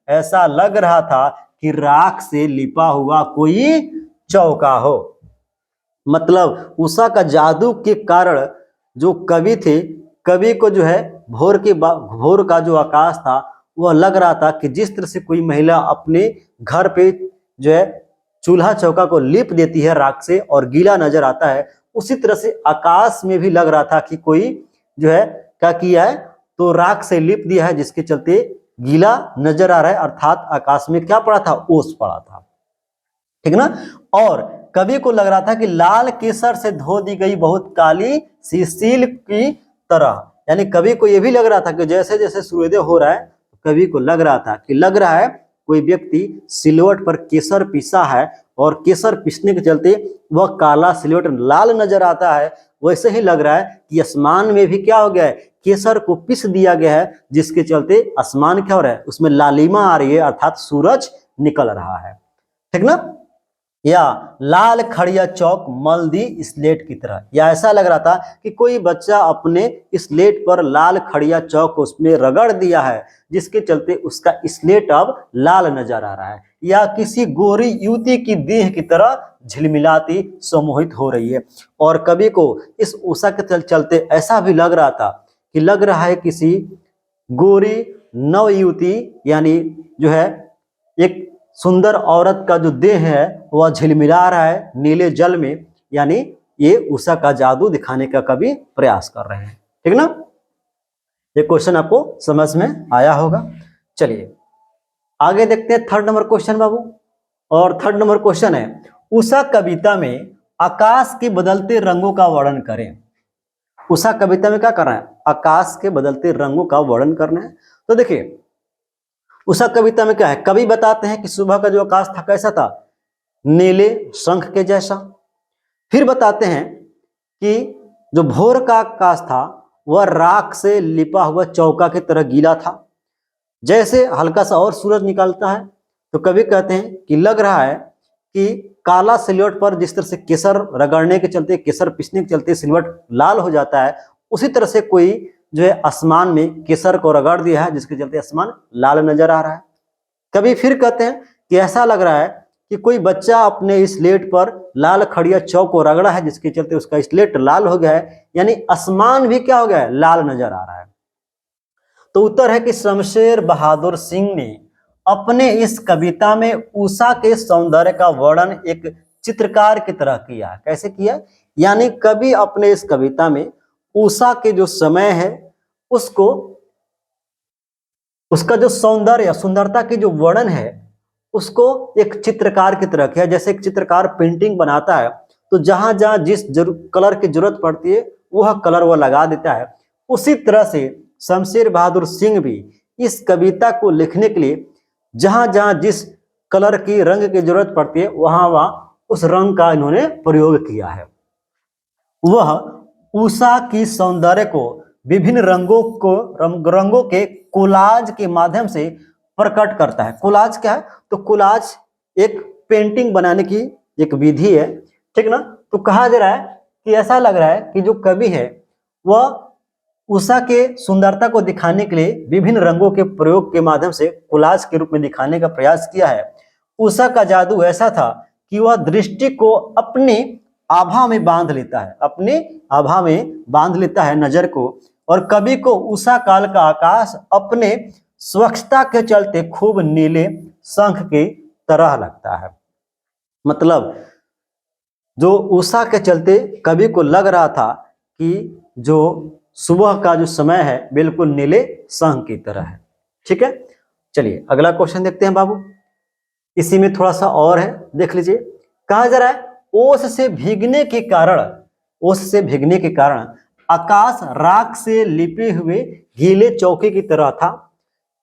ऐसा लग रहा था कि राख से लिपा हुआ कोई चौका हो। मतलब उषा का जादू के कारण जो कवि थे, कवि को जो है भोर का जो आकाश था वह लग रहा था कि जिस तरह से कोई महिला अपने घर पे जो है चूल्हा चौका को लिप देती है राख से और गीला नजर आता है, उसी तरह से आकाश में भी लग रहा था कि कोई जो है क्या किया है, तो राख से लिप दिया है, जिसके चलते गीला नजर आ रहा है, अर्थात आकाश में क्या पड़ा था, ओस पड़ा था। ठीक ना। और कवि को लग रहा था कि लाल केसर से धो दी गई बहुत काली सी सील की तरह, यानी कवि को यह भी लग रहा था कि जैसे जैसे सूर्योदय हो रहा है, कवि को लग रहा है कोई व्यक्ति सिलवट पर केसर पीसा है और केसर पीसने के चलते वह काला सिलवट लाल नजर आता है। वैसे ही लग रहा है कि आसमान में भी क्या हो गया है, केसर को पीस दिया गया है, जिसके चलते आसमान क्या हो रहा है, उसमें लालिमा आ रही है, अर्थात सूरज निकल रहा है। ठीक ना। या लाल खड़िया चौक मल्दी स्लेट की तरह, या ऐसा लग रहा था कि कोई बच्चा अपने स्लेट पर लाल खड़िया चौक उसमें रगड़ दिया है, जिसके चलते उसका स्लेट अब लाल नजर आ रहा है, या किसी गोरी युवती की देह की तरह झिलमिलाती सम्मोहित हो रही है। और कवि को इस उषा के चलते ऐसा भी लग रहा था कि लग रहा है किसी गोरी नव युवती, यानी जो है एक सुंदर औरत का जो देह है वह झिलमिला रहा है नीले जल में, यानी ये उषा का जादू दिखाने का कवि प्रयास कर रहे हैं। ठीक ना। ये क्वेश्चन आपको समझ में आया होगा। चलिए आगे देखते हैं थर्ड नंबर क्वेश्चन बाबू। और थर्ड नंबर क्वेश्चन है, उषा कविता में आकाश के बदलते रंगों का वर्णन करें। उषा कविता में क्या करना है, आकाश के बदलते रंगों का वर्णन करना है। तो देखिए उषा कविता में क्या है, कवि बताते हैं कि सुबह का जो आकाश था कैसा था, नीले शंख के जैसा। फिर बताते हैं कि जो भोर का आकाश था वह राख से लिपा हुआ चौका की तरह गीला था। जैसे हल्का सा और सूरज निकलता है तो कवि कहते हैं कि लग रहा है कि काला सिलवट पर जिस तरह से केसर रगड़ने के चलते, केसर पीसने के चलते सिलवट लाल हो जाता है, उसी तरह से कोई जो है आसमान में केसर को रगड़ दिया है, जिसके चलते आसमान लाल नजर आ रहा है। कभी फिर कहते हैं कि ऐसा लग रहा है कि कोई बच्चा अपने स्लेट पर लाल खड़िया चौक को रगड़ा है, जिसके चलते उसका स्लेट लाल हो गया है, यानी आसमान भी क्या हो गया है, लाल नजर आ रहा है। तो उत्तर है कि शमशेर बहादुर सिंह ने अपने इस कविता में उषा के सौंदर्य का वर्णन एक चित्रकार की तरह किया। कैसे किया, यानी कवि अपने इस कविता में उषा के जो समय है उसको, उसका जो सौंदर्य सुंदरता की जो वर्णन है उसको एक चित्रकार की तरह किया। जैसे एक चित्रकार पेंटिंग बनाता है तो जहां जहां जिस कलर की जरूरत पड़ती है वह कलर वो लगा देता है, उसी तरह से शमशेर बहादुर सिंह भी इस कविता को लिखने के लिए जहां जहां जिस कलर की रंग की जरूरत पड़ती है वहां वहां उस रंग का इन्होंने प्रयोग किया है। वह उषा की सौंदर्य को विभिन्न रंगों के कोलाज के माध्यम से प्रकट करता है। कोलाज क्या है, तो कोलाज एक पेंटिंग बनाने की एक विधि है। ठीक ना। तो कहा जा रहा है कि ऐसा लग रहा है कि जो कवि है वह उषा के सुंदरता को दिखाने के लिए विभिन्न रंगों के प्रयोग के माध्यम से कोलाज के रूप में दिखाने का प्रयास किया है। उषा का जादू ऐसा था कि वह दृष्टि को अपनी आभा में बांध लेता है, अपने आभा में बांध लेता है नजर को, और कवि को उषा काल का आकाश अपने स्वच्छता के चलते खूब नीले शंख की तरह लगता है। मतलब जो उषा के चलते कवि को लग रहा था कि जो सुबह का जो समय है बिल्कुल नीले शंख की तरह है। ठीक है। चलिए अगला क्वेश्चन देखते हैं बाबू। इसी में थोड़ा सा और है, देख लीजिए। कहा जा रहा है ओस से भीगने के कारण आकाश राख से लिपे हुए गीले चौके की तरह था।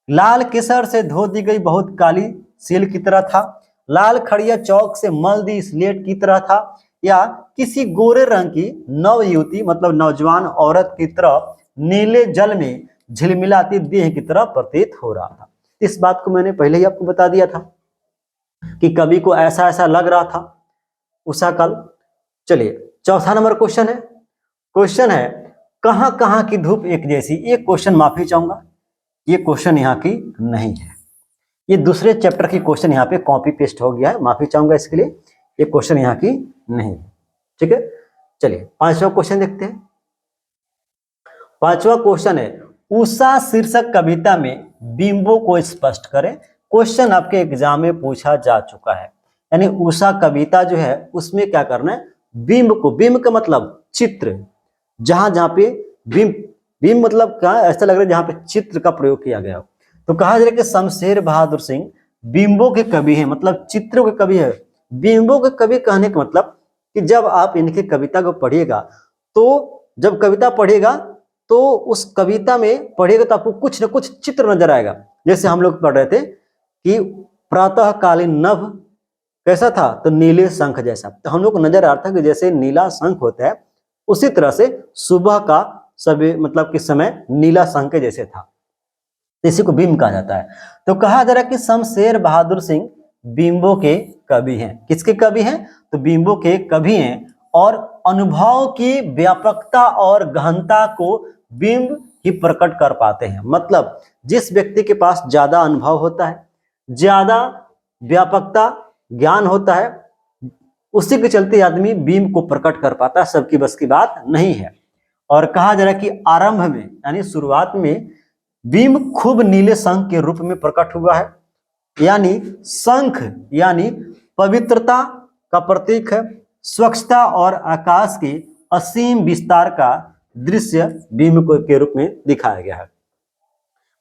लाल केसर से धो दी गई बहुत काली सील की तरह था। लाल खड़िया चौक से मल दी स्लेट की तरह था, या किसी गोरे रंग की नव युवती मतलब नौजवान औरत की तरह नीले जल में झिलमिलाती देह की तरह प्रतीत हो रहा था। इस बात को मैंने पहले ही आपको बता दिया था कि कवि को ऐसा ऐसा लग रहा था उषा काल। चलिए चौथा नंबर क्वेश्चन है कहां कहां की धूप एक जैसी। ये क्वेश्चन माफी चाहूंगा, ये क्वेश्चन यहाँ की नहीं है, ये दूसरे चैप्टर की क्वेश्चन यहाँ पे कॉपी पेस्ट हो गया है, माफी चाहूंगा इसके लिए। ये क्वेश्चन यहाँ की नहीं है। ठीक है, चलिए पांचवा क्वेश्चन देखते हैं। पांचवा क्वेश्चन है, उषा शीर्षक कविता में बिंबों को स्पष्ट करें। क्वेश्चन आपके एग्जाम में पूछा जा चुका है। यानी उषा कविता जो है उसमें क्या करना है, बिंब का मतलब चित्र, जहां जहां पे बिंब मतलब क्या, ऐसा लग रहा है जहां पे चित्र का प्रयोग किया गया हो। तो कहा जा रहा है कि शमशेर बहादुर सिंह बिंबों के कवि हैं, मतलब चित्रों के कवि है। बिंबों के कवि कहने का मतलब कि जब आप इनकी कविता को पढ़िएगा, तो जब कविता पढ़िएगा तो उस कविता में पढ़िएगा तो आपको कुछ न कुछ चित्र नजर आएगा। जैसे हम लोग पढ़ रहे थे कि प्रातः कालीन नभ कैसा था, तो नीले शंख जैसा। तो हम लोग को नजर आ रहा था कि जैसे नीला शंख होता है उसी तरह से सुबह का सभी मतलब कि समय नीला शंख के जैसे था, इसी को बिंब कहा जाता है। तो कहा जा रहा है कि शमशेर बहादुर सिंह बिंबों के कवि हैं। किसके कवि हैं, तो बिंबों के कवि हैं। और अनुभव की व्यापकता और गहनता को बिंब ही प्रकट कर पाते हैं। मतलब जिस व्यक्ति के पास ज्यादा अनुभव होता है, ज्यादा व्यापकता ज्ञान होता है, उसी के चलते आदमी बिंब को प्रकट कर पाता है, सबकी बस की बात नहीं है। और कहा जा रहा है कि आरंभ में यानी शुरुआत में बिंब खूब नीले शंख के रूप में प्रकट हुआ है। यानी शंख यानी पवित्रता का प्रतीक है, स्वच्छता और आकाश के असीम विस्तार का दृश्य बिंब के रूप में दिखाया गया है।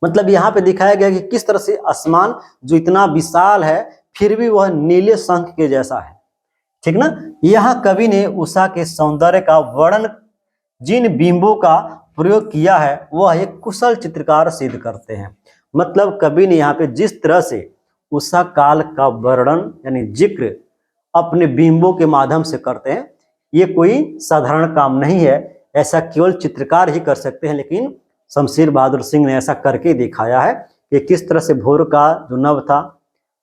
मतलब यहाँ पे दिखाया गया कि किस तरह से आसमान जो इतना विशाल है फिर भी वह नीले शंख के जैसा है। ठीक ना। यहाँ कवि ने उषा के सौंदर्य का वर्णन जिन बिंबों का प्रयोग किया है वह एक कुशल चित्रकार सिद्ध करते हैं। मतलब कवि ने यहाँ पे जिस तरह से उषा काल का वर्णन यानी जिक्र अपने बिंबों के माध्यम से करते हैं, ये कोई साधारण काम नहीं है। ऐसा केवल चित्रकार ही कर सकते हैं, लेकिन शमशेर बहादुर सिंह ने ऐसा करके दिखाया है कि किस तरह से भोर का जो नभ था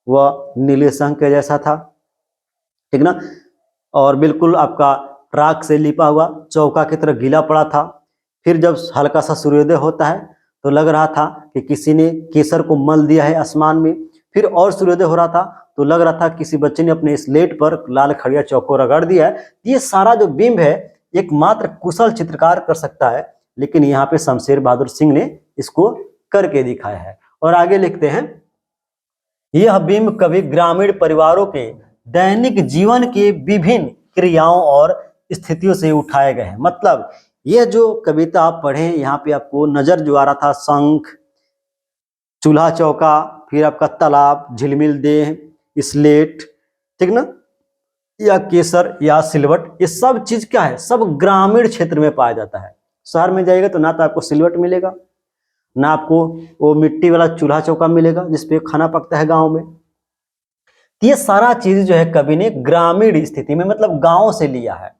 वह नीले शंख के जैसा था। ठीक ना। और बिल्कुल आपका राख से लिपा हुआ चौका की तरह गीला पड़ा था। फिर जब हल्का सा सूर्योदय होता है तो लग रहा था कि किसी ने केसर को मल दिया है आसमान में। फिर और सूर्योदय हो रहा था तो लग रहा था किसी बच्चे ने अपने स्लेट पर लाल खड़िया चौक को रगड़ दिया है। ये सारा जो बिंब है एकमात्र कुशल चित्रकार कर सकता है, लेकिन यहाँ पे शमशेर बहादुर सिंह ने इसको करके दिखाया है। और आगे लिखते हैं, यह बिंब कवि ग्रामीण परिवारों के दैनिक जीवन के विभिन्न क्रियाओं और स्थितियों से उठाए गए हैं। मतलब यह जो कविता आप पढ़े यहाँ पे आपको नजर जो आ रहा था शंख, चूल्हा चौका, फिर आपका तालाब, झिलमिल देह, स्लेट, ठीक ना, या केसर या सिलवट, ये सब चीज क्या है, सब ग्रामीण क्षेत्र में पाया जाता है। शहर में जाएगा तो ना तो आपको सिलवट मिलेगा, ना आपको वो मिट्टी वाला चूल्हा चौका मिलेगा जिसपे खाना पकता है गांव में। ये सारा चीज जो है कवि ने ग्रामीण स्थिति में मतलब गांव से लिया है।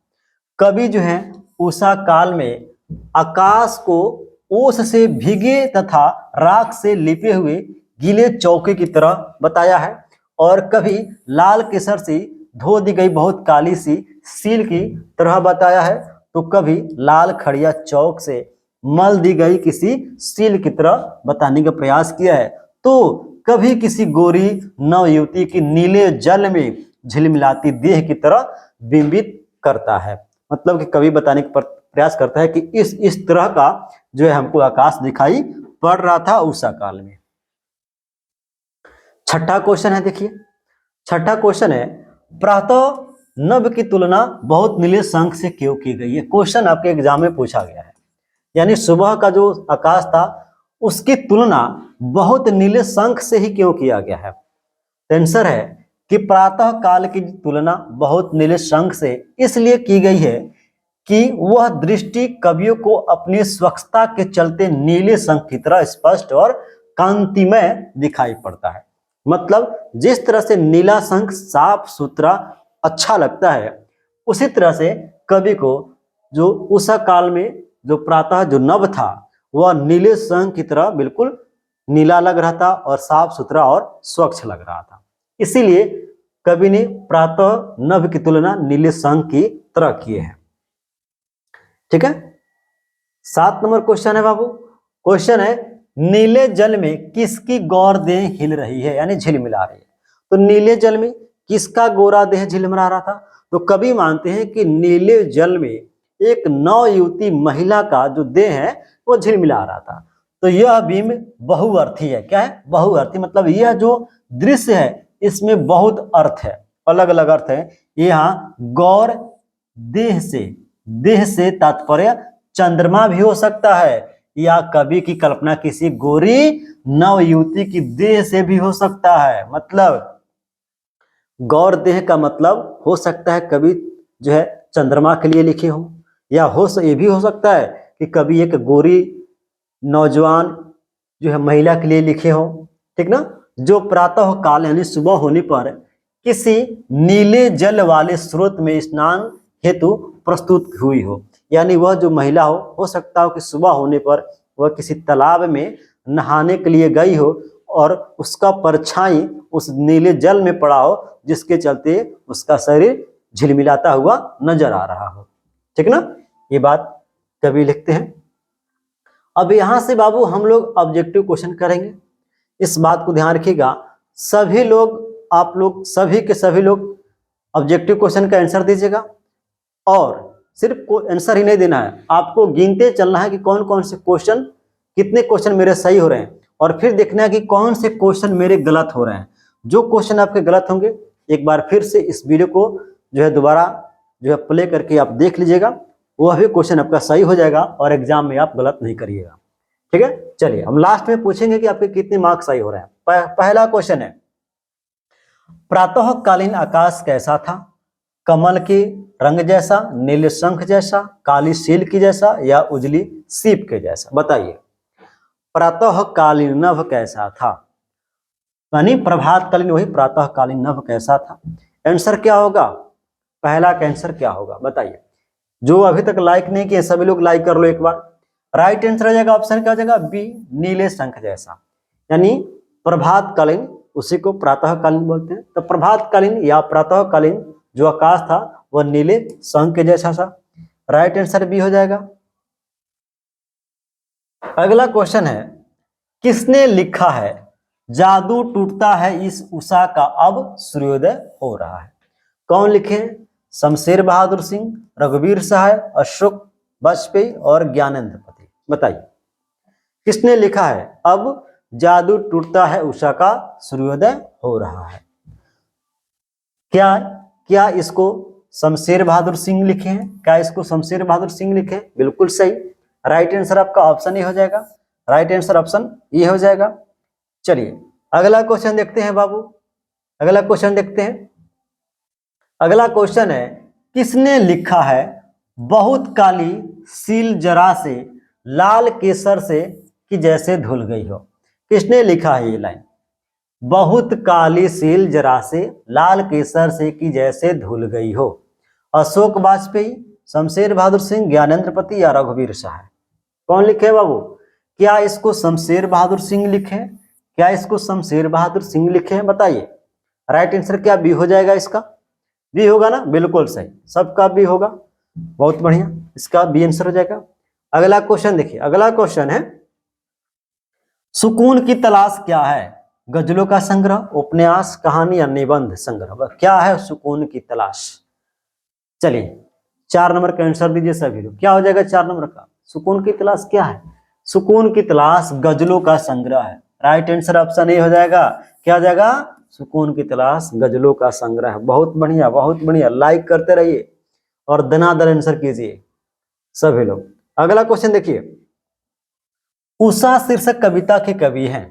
कवि जो है उषा काल में आकाश को ओस से भीगे तथा राख से लिपे हुए गीले चौके की तरह बताया है। और कभी लाल केसर से धो दी गई बहुत काली सी सील की तरह बताया है, तो कभी लाल खड़िया चौक से मल दी गई किसी सील की तरह बताने का प्रयास किया है। तो कभी किसी गोरी नव युवती की नीले जल में झिलमिलाती देह की तरह बिंबित करता है। मतलब कि कवि बताने का प्रयास करता है कि इस तरह का जो है हमको आकाश दिखाई पड़ रहा था उषा काल में। छठा क्वेश्चन है, देखिए छठा क्वेश्चन है, प्रातः नभ की तुलना बहुत नीले शंख से क्यों की गई है। क्वेश्चन आपके एग्जाम में पूछा गया है, यानी सुबह का जो आकाश था उसकी तुलना बहुत नीले शंख से ही क्यों किया गया है। आंसर है कि प्रातः काल की तुलना बहुत नीले शंख से इसलिए की गई है कि वह दृष्टि कवियों को अपनी स्वच्छता के चलते नीले शंख की तरह स्पष्ट और कांतिमय दिखाई पड़ता है। मतलब जिस तरह से नीला शंख साफ सुथरा अच्छा लगता है, उसी तरह से कवि को जो उषा काल में जो प्रातः जो नभ था वह नीले शंख की तरह बिल्कुल नीला लग रहा था और साफ सुथरा और स्वच्छ लग रहा था। इसीलिए कवि ने प्रातः नभ की तुलना नीले शंख की तरह किए हैं। ठीक है। 7 नंबर क्वेश्चन है बाबू, क्वेश्चन है, नीले जल में किसकी गौर देह हिल रही है यानी झिलमिला रही है। तो नीले जल में किसका गोरा देह झिलमिला रहा था? तो कवि मानते हैं कि नीले जल में एक नवयुवती महिला का जो देह है वो झिलमिला रहा था। तो यह बिंब बहुअर्थी है। क्या है? बहुअर्थी मतलब यह जो दृश्य है इसमें बहुत अर्थ है, अलग अलग अर्थ है। यहाँ गौर देह से तात्पर्य चंद्रमा भी हो सकता है, या कवि की कल्पना किसी गोरी नवयुवती की देह से भी हो सकता है। मतलब गौर देह का मतलब हो सकता है कवि जो है चंद्रमा के लिए लिखे हो, या ये भी हो सकता है कि कवि एक गोरी नौजवान जो है महिला के लिए लिखे हो, ठीक ना, जो प्रातः काल यानी सुबह होने पर किसी नीले जल वाले स्रोत में स्नान हेतु प्रस्तुत हुई हो। यानी वह जो महिला हो सकता हो कि सुबह होने पर वह किसी तालाब में नहाने के लिए गई हो और उसका परछाई उस नीले जल में पड़ा हो, जिसके चलते उसका शरीर झिलमिलाता हुआ नजर आ रहा हो। ठीक ना, ये बात कवि लिखते हैं। अब यहां से बाबू हम लोग ऑब्जेक्टिव क्वेश्चन करेंगे। इस बात को ध्यान रखिएगा, सभी लोग, आप लोग सभी के सभी लोग ऑब्जेक्टिव क्वेश्चन का आंसर दीजिएगा, और सिर्फ आंसर ही नहीं देना है, आपको गिनते चलना है कि कौन कौन से क्वेश्चन, कितने क्वेश्चन मेरे सही हो रहे हैं, और फिर देखना है कि कौन से क्वेश्चन मेरे गलत हो रहे हैं। जो क्वेश्चन आपके गलत होंगे एक बार फिर से इस वीडियो को जो है दोबारा जो है प्ले करके आप देख लीजिएगा, वह भी क्वेश्चन आपका सही हो जाएगा और एग्जाम में आप गलत नहीं करिएगा। ठीक है, चलिए हम लास्ट में पूछेंगे कि आपके कितने मार्क्स सही हो रहे हैं। पहला क्वेश्चन है, प्रातःकालीन आकाश कैसा था? कमल के रंग जैसा, नीले शंख जैसा, काली सील की जैसा, या उजली सीप के जैसा? बताइए, प्रातःकालीन नभ कैसा था? यानी प्रभातकालीन वही प्रातःकालीन नभ कैसा था? आंसर क्या होगा? पहला का आंसर क्या होगा बताइए। जो अभी तक लाइक नहीं किए सभी लोग लाइक कर लो एक बार। राइट आंसर हो जाएगा, ऑप्शन क्या हो जाएगा? बी, नीले शंख जैसा। यानी प्रभातकालीन, उसी को प्रातःकालीन बोलते हैं, तो प्रभातकालीन या प्रातःकालीन जो आकाश था वह नीले शंख के जैसा था। राइट आंसर बी हो जाएगा। अगला क्वेश्चन है, किसने लिखा है जादू टूटता है इस उषा का अब सूर्योदय हो रहा है? कौन लिखे? शमशेर बहादुर सिंह, रघुवीर सहाय, अशोक वाजपेयी और ज्ञानेंद्र पति? बताइए किसने लिखा है अब जादू टूटता है उषा का सूर्योदय हो रहा है? क्या इसको शमशेर बहादुर सिंह लिखे हैं? क्या इसको शमशेर बहादुर सिंह लिखे? बिल्कुल सही। राइट आंसर आपका ऑप्शन ए हो जाएगा। राइट आंसर ऑप्शन ए हो जाएगा। चलिए अगला क्वेश्चन देखते हैं बाबू, अगला क्वेश्चन देखते हैं। अगला क्वेश्चन है, किसने लिखा है बहुत काली सील जरा से लाल केसर से कि जैसे धुल गई हो? किसने लिखा है ये लाइन? बहुत काली सील जरा से लाल केसर से कि जैसे धुल गई हो। अशोक वाजपेयी, शमशेर बहादुर सिंह, ज्ञानेंद्र पति या रघुवीर सहाय? कौन लिखे बाबू? क्या इसको शमशेर बहादुर सिंह लिखे? क्या इसको शमशेर बहादुर सिंह लिखे हैं? बताइए राइट आंसर क्या बी हो जाएगा? इसका बी होगा ना? बिल्कुल सही, सबका बी होगा। बहुत बढ़िया, इसका बी आंसर हो जाएगा। अगला क्वेश्चन देखिए, अगला क्वेश्चन है, सुकून की तलाश क्या है? गजलों का संग्रह, उपन्यास, कहानी या निबंध संग्रह? क्या है सुकून की तलाश? चलिए 4 नंबर का आंसर दीजिए सभी लोग। क्या हो जाएगा 4 नंबर का? सुकून की तलाश क्या है? सुकून की तलाश गजलों का संग्रह है। राइट आंसर ऑप्शन ए हो जाएगा। क्या हो जाएगा? सुकून की तलाश गजलों का संग्रह है। बहुत बढ़िया, बहुत बढ़िया, लाइक करते रहिए और दनादन आंसर कीजिए सभी लोग। अगला क्वेश्चन देखिए, उषा शीर्षक कविता के कवि हैं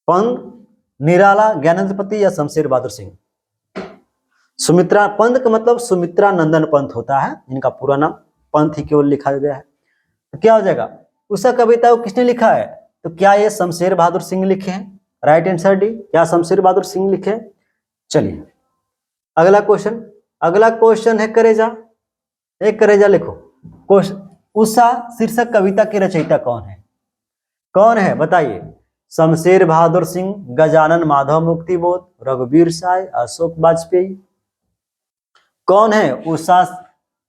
पंत, निराला, ज्ञानेंद्र पति या शमशेर बहादुर सिंह? सुमित्रा पंत का मतलब सुमित्रा नंदन पंत होता है, इनका पूरा नाम पंत ही केवल लिखा गया है। तो क्या हो जाएगा? उषा कविता को किसने लिखा है? तो क्या ये शमशेर बहादुर सिंह लिखे हैं? राइट आंसर डी, क्या शमशेर बहादुर सिंह लिखे हैं? चलिए अगला क्वेश्चन, अगला क्वेश्चन है करेजा। एक करेजा लिखो। उषा शीर्षक कविता के रचयिता कौन है? कौन है बताइए? शमशेर बहादुर सिंह, गजानन माधव मुक्तिबोध, रघुवीर सहाय, अशोक वाजपेयी? कौन है उषा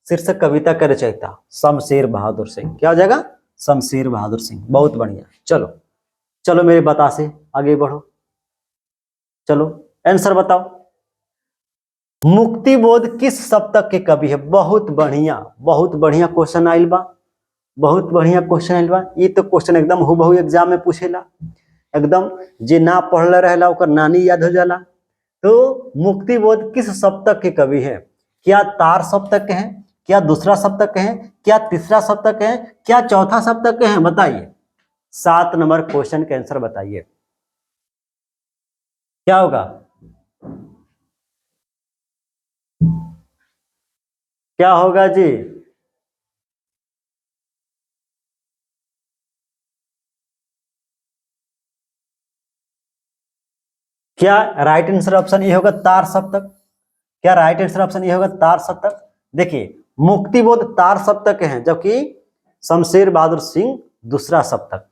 शीर्षक कविता का रचयिता? शमशेर बहादुर सिंह। क्या हो जाएगा? शमशेर बहादुर सिंह। बहुत बढ़िया। चलो चलो मेरे बतासे आगे बढ़ो। चलो आंसर बताओ। मुक्तिबोध किस सप्तक के कवि है? बहुत बढ़िया क्वेश्चन आइल बा, बहुत बढ़िया क्वेश्चन आइल बा। ये तो क्वेश्चन एकदम हुबहू एग्जाम में पूछेला, एकदम जे ना पढ़ले रहेला ओकर नानी याद हो जाला। तो मुक्तिबोध किस सप्तक के कवि है? क्या तार सप्तक के हैं, क्या दूसरा सप्तक के हैं, क्या तीसरा सप्तक के हैं, क्या चौथा सप्तक के हैं? बताइए। 7 नंबर क्वेश्चन का आंसर बताइए क्या होगा, क्या होगा जी? क्या राइट आंसर ऑप्शन ये होगा तार सप्तक? क्या राइट आंसर ऑप्शन ये होगा तार सप्तक? देखिए मुक्तिबोध तार सप्तक हैं, जबकि शमशेर बहादुर सिंह दूसरा सप्तक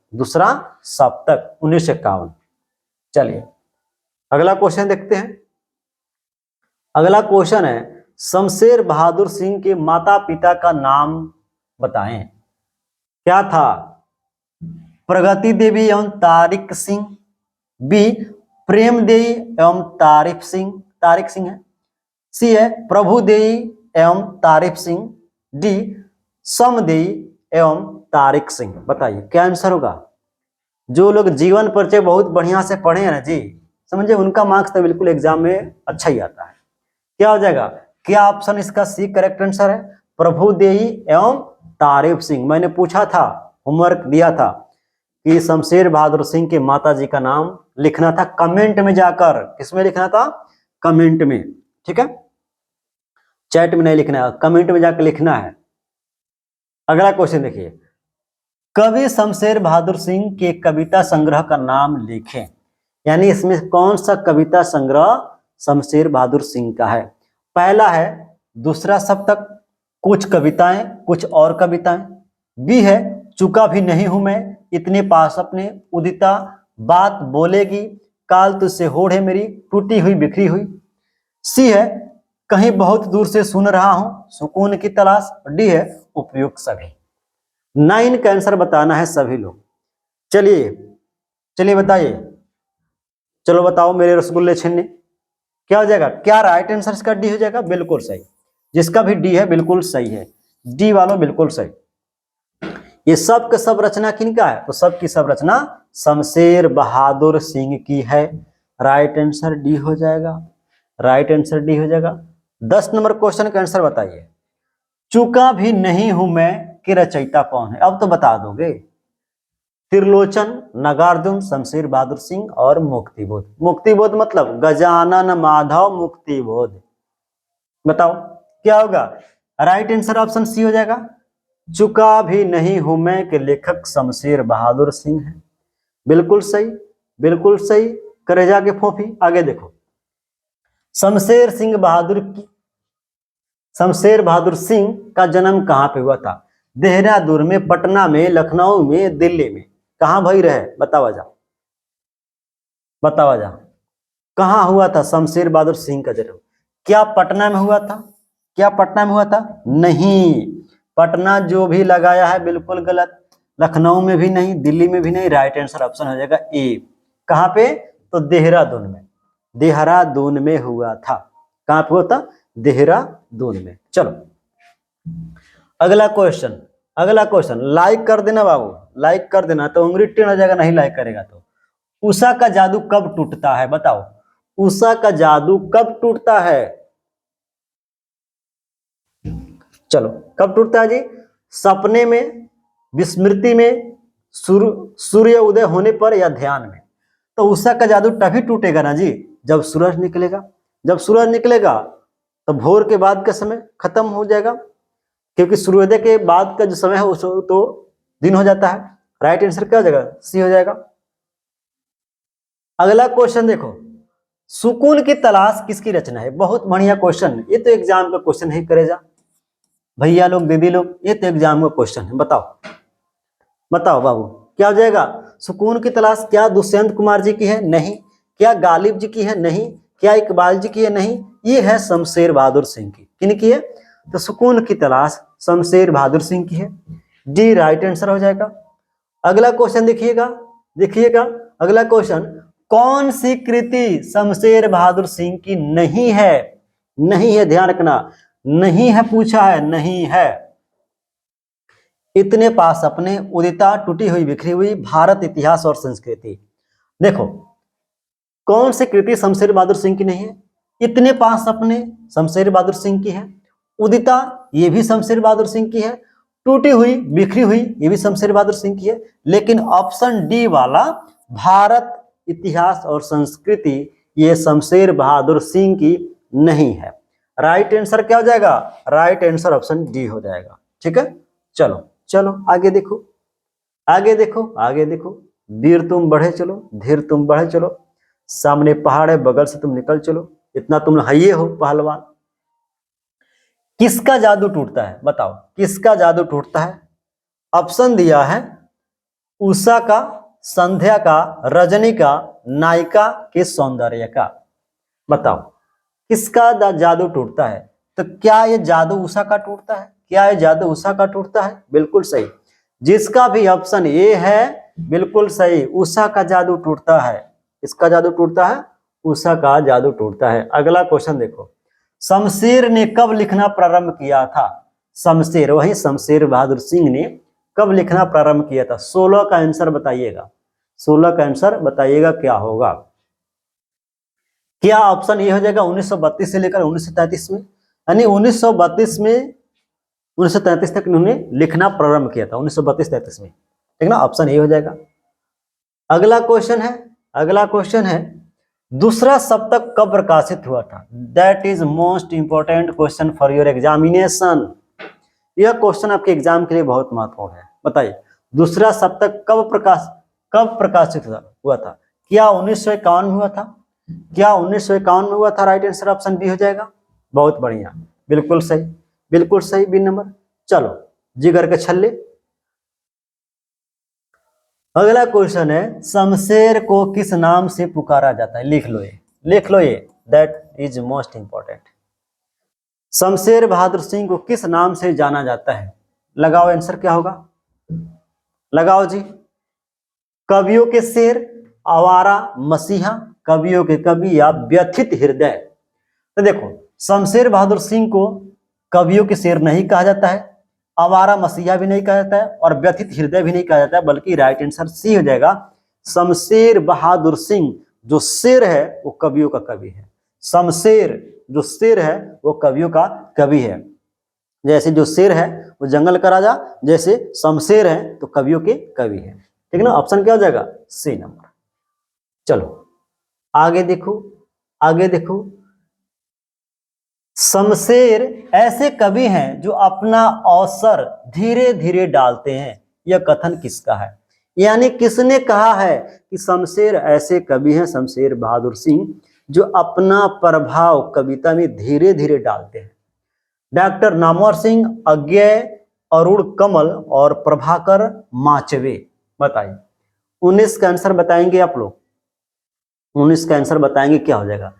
1951। चलिए अगला क्वेश्चन देखते हैं। अगला क्वेश्चन है शमशेर बहादुर सिंह के माता पिता का नाम बताएं। क्या था? प्रगति देवी एवं तारिक सिंह, बी प्रेम देवी एवं तारिक सिंह है, सी है प्रभु देवी एवं तारिक सिंह, डी समदेवी एवं तारिक सिंह। बताइए क्या आंसर होगा? जो लोग जीवन परिचय बहुत बढ़िया से पढ़े हैं ना जी, समझे, उनका मार्क्स तो बिल्कुल एग्जाम में अच्छा ही आता है। क्या हो जाएगा? क्या ऑप्शन इसका सी करेक्ट आंसर है? प्रभु देवी एवं तारिक सिंह। मैंने पूछा था, होमवर्क दिया था कि शमशेर बहादुर सिंह के माता जी का नाम लिखना था कमेंट में जाकर। किसमें लिखना था? कमेंट में, ठीक है, चैट में नहीं लिखना है, कमेंट में जाकर लिखना है। अगला क्वेश्चन देखिए, कवि शमशेर बहादुर सिंह के कविता संग्रह का नाम लिखें। यानी इसमें कौन सा कविता संग्रह शमशेर बहादुर सिंह का है? पहला है दूसरा सप्तक, कुछ कविताएं कुछ और कविताएं, बी है चुका भी नहीं हूं मैं, इतने पास अपने, उदिता, बात बोलेगी, काल तुझसे होड़ है मेरी, टूटी हुई बिखरी हुई, सी है कहीं बहुत दूर से सुन रहा हूं, सुकून की तलाश, डी है उपयुक्त सभी। 9 का आंसर बताना है सभी लोग। चलिए चलिए बताइए, चलो बताओ मेरे रसगुल्ले छीनने। क्या हो जाएगा? क्या राइट आंसर इसका डी हो जाएगा? बिल्कुल सही, जिसका भी डी है बिल्कुल सही है, डी वालों बिल्कुल सही। ये सब के सब रचना किनका है? तो सब की सब रचना शमशेर बहादुर सिंह की है। राइट आंसर डी हो जाएगा, राइट आंसर डी हो जाएगा। 10 नंबर क्वेश्चन का आंसर बताइए। चूका भी नहीं हूं मैं के रचयिता कौन है? अब तो बता दोगे। त्रिलोचन, नागार्जुन, शमशेर बहादुर सिंह और मुक्तिबोध। मुक्तिबोध मतलब गजानन माधव मुक्तिबोध। बताओ क्या होगा? राइट आंसर ऑप्शन सी हो जाएगा। चुका भी नहीं हूं मैं के लेखक शमशेर बहादुर सिंह है। बिल्कुल सही, बिल्कुल सही। करेजा के फोफी। आगे देखो, शमशेर बहादुर सिंह का जन्म कहां पे हुआ था? देहरादून में, पटना में, लखनऊ में, दिल्ली में, कहां भाई रहे? बतावा जा, बतावा जा, कहां हुआ था शमशेर बहादुर सिंह का जन्म? क्या पटना में हुआ था? क्या पटना में हुआ था? नहीं, पटना जो भी लगाया है बिल्कुल गलत। लखनऊ में भी नहीं, दिल्ली में भी नहीं। राइट आंसर ऑप्शन हो जाएगा ए। कहां पे? तो देहरादून में, देहरादून में हुआ था। कहां पे हुआ था? देहरादून में। चलो अगला क्वेश्चन, अगला क्वेश्चन। लाइक कर देना बाबू, लाइक कर देना, तो उंगली टेढ़ हो जाएगा, नहीं लाइक करेगा तो। उषा का जादू कब टूटता है? बताओ, उषा का जादू कब टूटता है? चलो कब टूटता है जी? सपने में, विस्मृति में, सूर्य उदय होने पर, या ध्यान में। तो उषा का जादू तभी टूटेगा ना जी जब सूरज निकलेगा। जब सूरज निकलेगा तो भोर के बाद का समय खत्म हो जाएगा, क्योंकि सूर्योदय के बाद का जो समय है उस तो दिन हो जाता है। राइट आंसर क्या हो जाएगा? सी हो जाएगा। अगला क्वेश्चन देखो, सुकून की तलाश किसकी रचना है? बहुत बढ़िया क्वेश्चन, ये तो एग्जाम का क्वेश्चन है। करेजा भैया लोग, दीदी लोग, ये तो एग्जाम का क्वेश्चन है। बताओ बताओ बाबू, क्या हो जाएगा? सुकून की तलाश क्या दुष्यंत कुमार जी की है? नहीं। क्या गालिब जी की है? नहीं। क्या इकबाल जी की है? नहीं। ये है शमशेर बहादुर सिंह की। किन की है? तो सुकून की तलाश शमशेर बहादुर सिंह की है। डी राइट आंसर हो जाएगा। अगला क्वेश्चन देखिएगा, देखिएगा अगला क्वेश्चन। कौन सी कृति शमशेर बहादुर सिंह की नहीं है? नहीं है, ध्यान रखना, नहीं है पूछा है, नहीं है। इतने पास अपने, उदिता, टूटी हुई बिखरी हुई, भारत, इतिहास और संस्कृति। देखो कौन सी कृति शमशेर बहादुर सिंह की नहीं है? इतने पास अपने शमशेर बहादुर सिंह की है, उदिता ये भी शमशेर बहादुर सिंह की है, टूटी हुई बिखरी हुई ये भी शमशेर बहादुर सिंह की है, लेकिन ऑप्शन डी वाला भारत, इतिहास और संस्कृति ये शमशेर बहादुर सिंह की नहीं है। राइट आंसर क्या हो जाएगा? राइट आंसर ऑप्शन डी हो जाएगा। ठीक है, चलो चलो आगे देखो, आगे देखो, आगे देखो। वीर तुम बढ़े चलो, धीर तुम बढ़े चलो, सामने पहाड़ है बगल से तुम निकल चलो, इतना तुम हइये हो पहलवान। किसका जादू टूटता है? बताओ किसका जादू टूटता है? ऑप्शन दिया है उषा का, संध्या का, रजनी का, नायिका के सौंदर्य का। बताओ किसका जादू टूटता है? तो क्या ये जादू उषा का टूटता है? क्या ये जादू उषा का टूटता है? बिल्कुल सही, जिसका भी ऑप्शन ए है बिल्कुल सही, उषा का जादू टूटता है। किसका जादू टूटता है? उषा का जादू टूटता है। अगला क्वेश्चन देखो, शमशेर ने कब लिखना प्रारंभ किया था? शमशेर, वही शमशेर बहादुर सिंह ने कब लिखना प्रारंभ किया था? 16 का आंसर बताइएगा, 16 का आंसर बताइएगा क्या होगा? क्या ऑप्शन ये हो जाएगा 1932 से लेकर 1933 में, यानी 1932 में 1933 तक इन्होंने लिखना प्रारंभ किया था, 1932-33 में, ठीक ना? ऑप्शन ए हो जाएगा। अगला क्वेश्चन है, अगला क्वेश्चन है, दूसरा सप्तक कब प्रकाशित हुआ था? That is most important question for your examination. यह क्वेश्चन आपके एग्जाम के लिए बहुत महत्वपूर्ण है। बताइए दूसरा सप्तक कब प्रकाशित हुआ था? क्या 1951 में हुआ था? क्या 1951 में हुआ था? राइट आंसर ऑप्शन बी हो जाएगा। बहुत बढ़िया, बिल्कुल सही, बिल्कुल सही, बी नंबर। चलो जिगर के छल्ले। अगला क्वेश्चन है, शमशेर को किस नाम से पुकारा जाता है? लिख लो ये, लिख लो ये, that is most important. Shamsher Bahadur Singh को किस नाम से जाना जाता है? लगाओ आंसर क्या होगा, लगाओ जी। कवियों के शेर, आवारा, मसीहा, कवियों के कवि या व्यथित हृदय। तो देखो शमशेर बहादुर सिंह को कवियों के शेर नहीं कहा जाता है, आवारा मसीहा भी नहीं कहा जाता है, और व्यथित हृदय भी नहीं कहा जाता है, बल्कि राइट आंसर सी हो जाएगा। शमशेर बहादुर सिंह जो शेर है वो कवियों का कवि है। शमशेर जो शेर है वो कवियों का कवि है। जैसे जो शेर है वो जंगल का राजा, जैसे शमशेर है तो कवियों के कवि है। ठीक है ना? ऑप्शन क्या हो जाएगा? C number. चलो आगे देखो, आगे देखो। शमशेर ऐसे कवि हैं जो अपना अवसर धीरे धीरे डालते हैं। यह कथन किसका है? यानी किसने कहा है कि शमशेर ऐसे कवि हैं, शमशेर बहादुर सिंह, जो अपना प्रभाव कविता में धीरे धीरे डालते हैं? डॉक्टर नामवर सिंह, अज्ञेय, अरुण कमल और प्रभाकर माचवे। बताइए 19 का आंसर बताएंगे आप लोग, 19 का आंसर बताएंगे क्या हो जाएगा?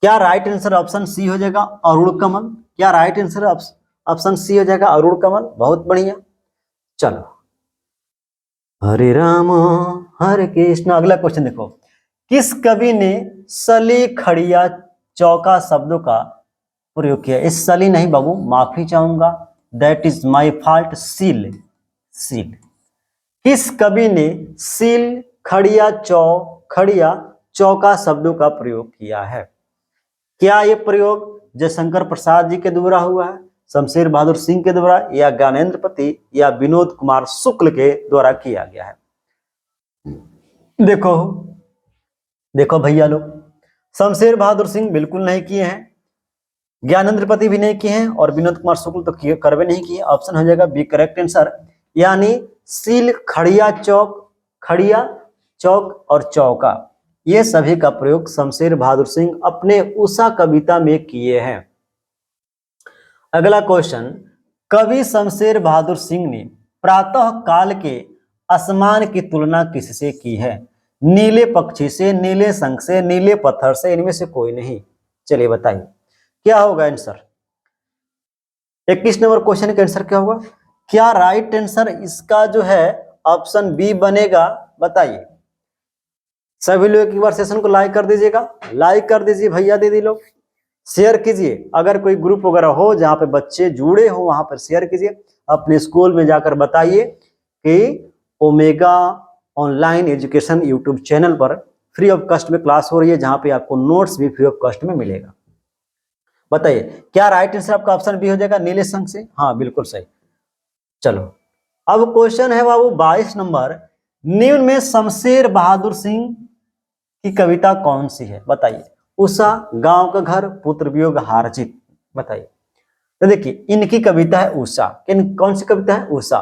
क्या राइट आंसर ऑप्शन सी हो जाएगा अरुण कमल? क्या राइट आंसर ऑप्शन सी हो जाएगा अरुण कमल? बहुत बढ़िया। चलो हरे राम हरे कृष्ण। अगला क्वेश्चन देखो, किस कवि ने सली खड़िया चौका शब्दों का प्रयोग किया? इस सली नहीं बाबू, माफी चाहूंगा, that is my fault, seal, seal. किस कवि ने सील, खड़िया, खड़िया, चौका शब्दों का प्रयोग किया है? क्या ये प्रयोग जयशंकर प्रसाद जी के द्वारा हुआ है, शमशेर बहादुर सिंह के द्वारा, या ज्ञानेंद्र पति या विनोद कुमार शुक्ल के द्वारा किया गया है? देखो देखो भैया लोग, शमशेर बहादुर सिंह बिल्कुल नहीं किए हैं, ज्ञानेंद्र पति भी नहीं किए हैं, और विनोद कुमार शुक्ल तो करवे नहीं किए। ऑप्शन हो जाएगा बी करेक्ट आंसर, यानी सील, खड़िया चौक, खड़िया चौक और चौका, ये सभी का प्रयोग शमशेर बहादुर सिंह अपने उषा कविता में किए हैं। अगला क्वेश्चन, कवि शमशेर बहादुर सिंह ने प्रातः काल के आसमान की तुलना किससे की है? नीले पक्षी से, नीले शंख से, नीले पत्थर से, इनमें से कोई नहीं। चलिए बताइए क्या होगा आंसर? 21 नंबर क्वेश्चन का आंसर क्या होगा? क्या राइट आंसर इसका जो है ऑप्शन बी बनेगा? बताइए सभी लोग एक बार सेशन को लाइक कर दीजिएगा, लाइक कर दीजिए भैया दीदी लोग, शेयर कीजिए। अगर कोई ग्रुप वगैरह हो जहाँ पे बच्चे जुड़े हो वहां पर शेयर कीजिए। अपने स्कूल में जाकर बताइए कि omega online education YouTube channel पर फ्री ऑफ कॉस्ट में क्लास हो रही है, जहां पे आपको नोट्स भी फ्री ऑफ कॉस्ट में मिलेगा। बताइए क्या राइट आंसर आपका ऑप्शन बी हो जाएगा नीले संघ से? हाँ बिल्कुल सही। चलो अब क्वेश्चन है बाबू 22 नंबर, निम्न में शमशेर बहादुर सिंह की कविता कौन सी है? बताइए। उषा, गांव का घर, पुत्र वियोग, हार जीत। बताइए। तो देखिए इनकी कविता है उषा। कौन सी कविता है? उषा।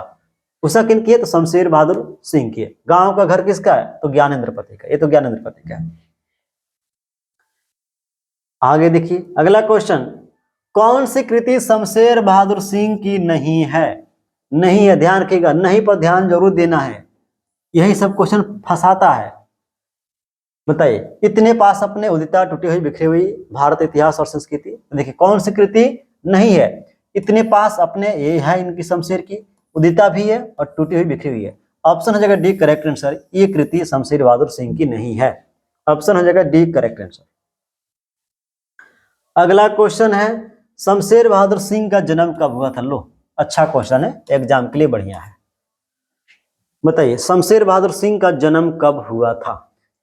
उषा किन की है? तो शमशेर बहादुर सिंह की है। गांव का घर किसका है? तो ज्ञानेंद्र पति का। ये तो ज्ञानेंद्र पति का है। आगे देखिए अगला क्वेश्चन, कौन सी कृति शमशेर बहादुर सिंह की नहीं है? नहीं है, ध्यान रखिएगा, नहीं पर ध्यान जरूर देना है, यही सब क्वेश्चन फंसाता है। बताइए। इतने पास अपने, उदिता, टूटी हुई बिखरी हुई, भारत इतिहास और संस्कृति। देखिए कौन सी कृति नहीं है? इतने पास अपने, ये है इनकी शमशेर की, उदिता भी है और टूटी हुई बिखरी हुई है। ऑप्शन हो जाएगा डी करेक्ट आंसर, ये कृति शमशेर बहादुर सिंह की नहीं है। ऑप्शन हो जाएगा डी करेक्ट आंसर। अगला क्वेश्चन है, शमशेर बहादुर सिंह का जन्म कब हुआ था? लो अच्छा क्वेश्चन है, एग्जाम के लिए बढ़िया है। बताइए शमशेर बहादुर सिंह का जन्म कब हुआ था?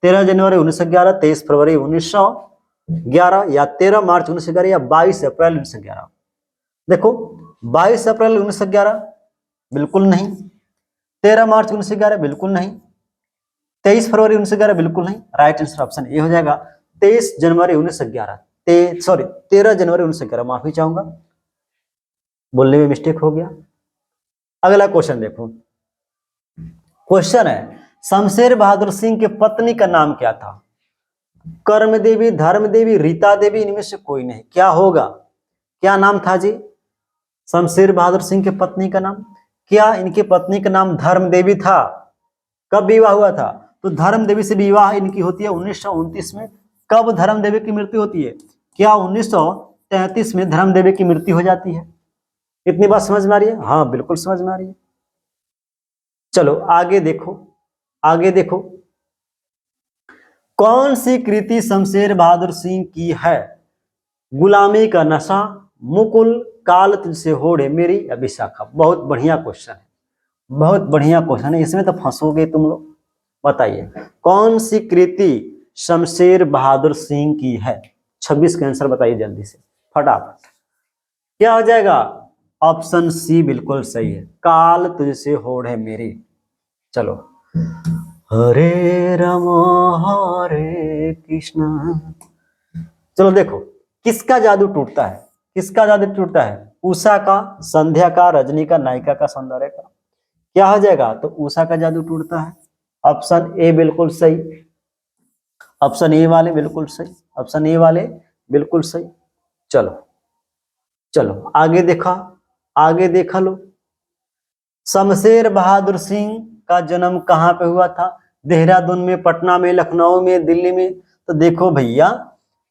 13 जनवरी 1911, 23 फरवरी 1911 या 13 मार्च 1911 या 22 अप्रैल 1911? देखो 22 अप्रैल 1911 बिल्कुल नहीं, 13 मार्च 1911 बिल्कुल नहीं, 23 फरवरी 1911 बिल्कुल नहीं। राइट आंसर ऑप्शन ए हो जाएगा 23 जनवरी 1911। 13 जनवरी 1911, माफी चाहूंगा, बोलने में मिस्टेक हो गया। अगला क्वेश्चन देखो, क्वेश्चन है शमशेर बहादुर सिंह के पत्नी का नाम क्या था? कर्म देवी, धर्म देवी, रीता देवी, इनमें से कोई नहीं। क्या होगा? क्या नाम था जी शमशेर बहादुर सिंह के पत्नी का नाम? क्या इनकी पत्नी का नाम धर्म देवी था? कब विवाह हुआ था? तो धर्म देवी से विवाह इनकी होती है 1929 में। कब धर्म देवी की मृत्यु होती है? क्या 1933 में धर्म देवी की मृत्यु हो जाती है? इतनी बात समझ में आ रही है? हाँ बिल्कुल समझ में आ रही है। चलो आगे देखो, आगे देखो, कौन सी कृति शमशेर बहादुर सिंह की है? गुलामी का नशा, मुकुल, काल तुझसे होड़ मेरी या विशाखा? बहुत बढ़िया क्वेश्चन है, बहुत बढ़िया क्वेश्चन है, इसमें तो फंसोगे तुम लोग। बताइए कौन सी कृति शमशेर बहादुर सिंह की है? 26 का आंसर बताइए जल्दी से फटाफट। क्या हो जाएगा? ऑप्शन सी बिल्कुल सही है, काल तुझसे होड़ है मेरी। चलो हरे राम हरे कृष्णा। चलो देखो किसका जादू टूटता है? किसका जादू टूटता है? उषा का, संध्या का, रजनी का, नायिका का, सौंदर्य का? क्या हो जाएगा? तो उषा का जादू टूटता है। ऑप्शन ए बिल्कुल सही, ऑप्शन ए वाले बिल्कुल सही, ऑप्शन ए वाले बिल्कुल सही। चलो चलो आगे देखा, आगे देखा लो, शमशेर बहादुर सिंह का जन्म कहाँ पे हुआ था? देहरादून में, पटना में, लखनऊ में, दिल्ली में? तो देखो भैया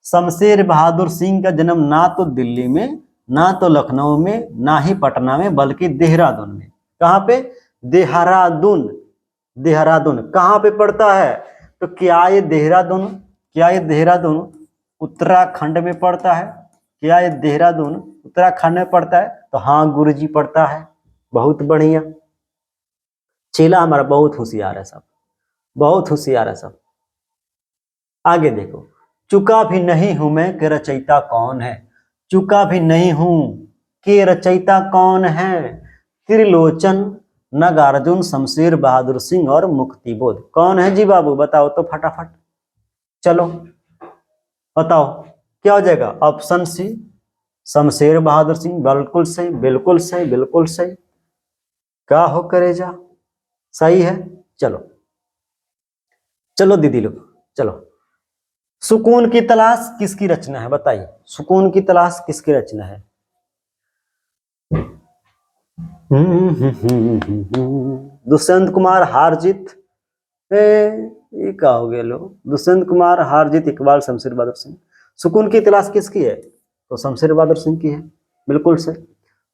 शमशेर बहादुर सिंह का जन्म ना तो दिल्ली में, ना तो लखनऊ में, ना ही पटना में, बल्कि देहरादून में। कहाँ पे? देहरादून। देहरादून कहाँ पे पड़ता है? तो क्या ये देहरादून, क्या ये देहरादून उत्तराखंड में पड़ता है? क्या ये देहरादून उत्तराखंड में पड़ता है? तो हाँ गुरुजी पड़ता है। बहुत बढ़िया, चेला हमारा बहुत होशियार है सब, बहुत होशियार है सब। आगे देखो, चुका भी नहीं हूं मैं के रचयिता कौन है? चुका भी नहीं हूं के रचयिता कौन है? त्रिलोचन, नागार्जुन, शमशेर बहादुर सिंह और मुक्तिबोध। कौन है जी बाबू? बताओ तो फटाफट, चलो बताओ क्या हो जाएगा? ऑप्शन सी शमशेर बहादुर सिंह, बिल्कुल सही, बिल्कुल सही, बिल्कुल सही। क्या हो करेजा, सही है। चलो चलो दीदी लोग, चलो सुकून की तलाश किसकी रचना है? बताइए सुकून की तलाश किसकी रचना है? दुष्यंत कुमार, हारजीत, ये क्या हो गया लो? दुष्यंत कुमार, हारजीत, इकबाल, शमशेर बहादुर सिंह। सुकून की तलाश किसकी है? तो शमशेर बहादुर सिंह की है, बिल्कुल सही।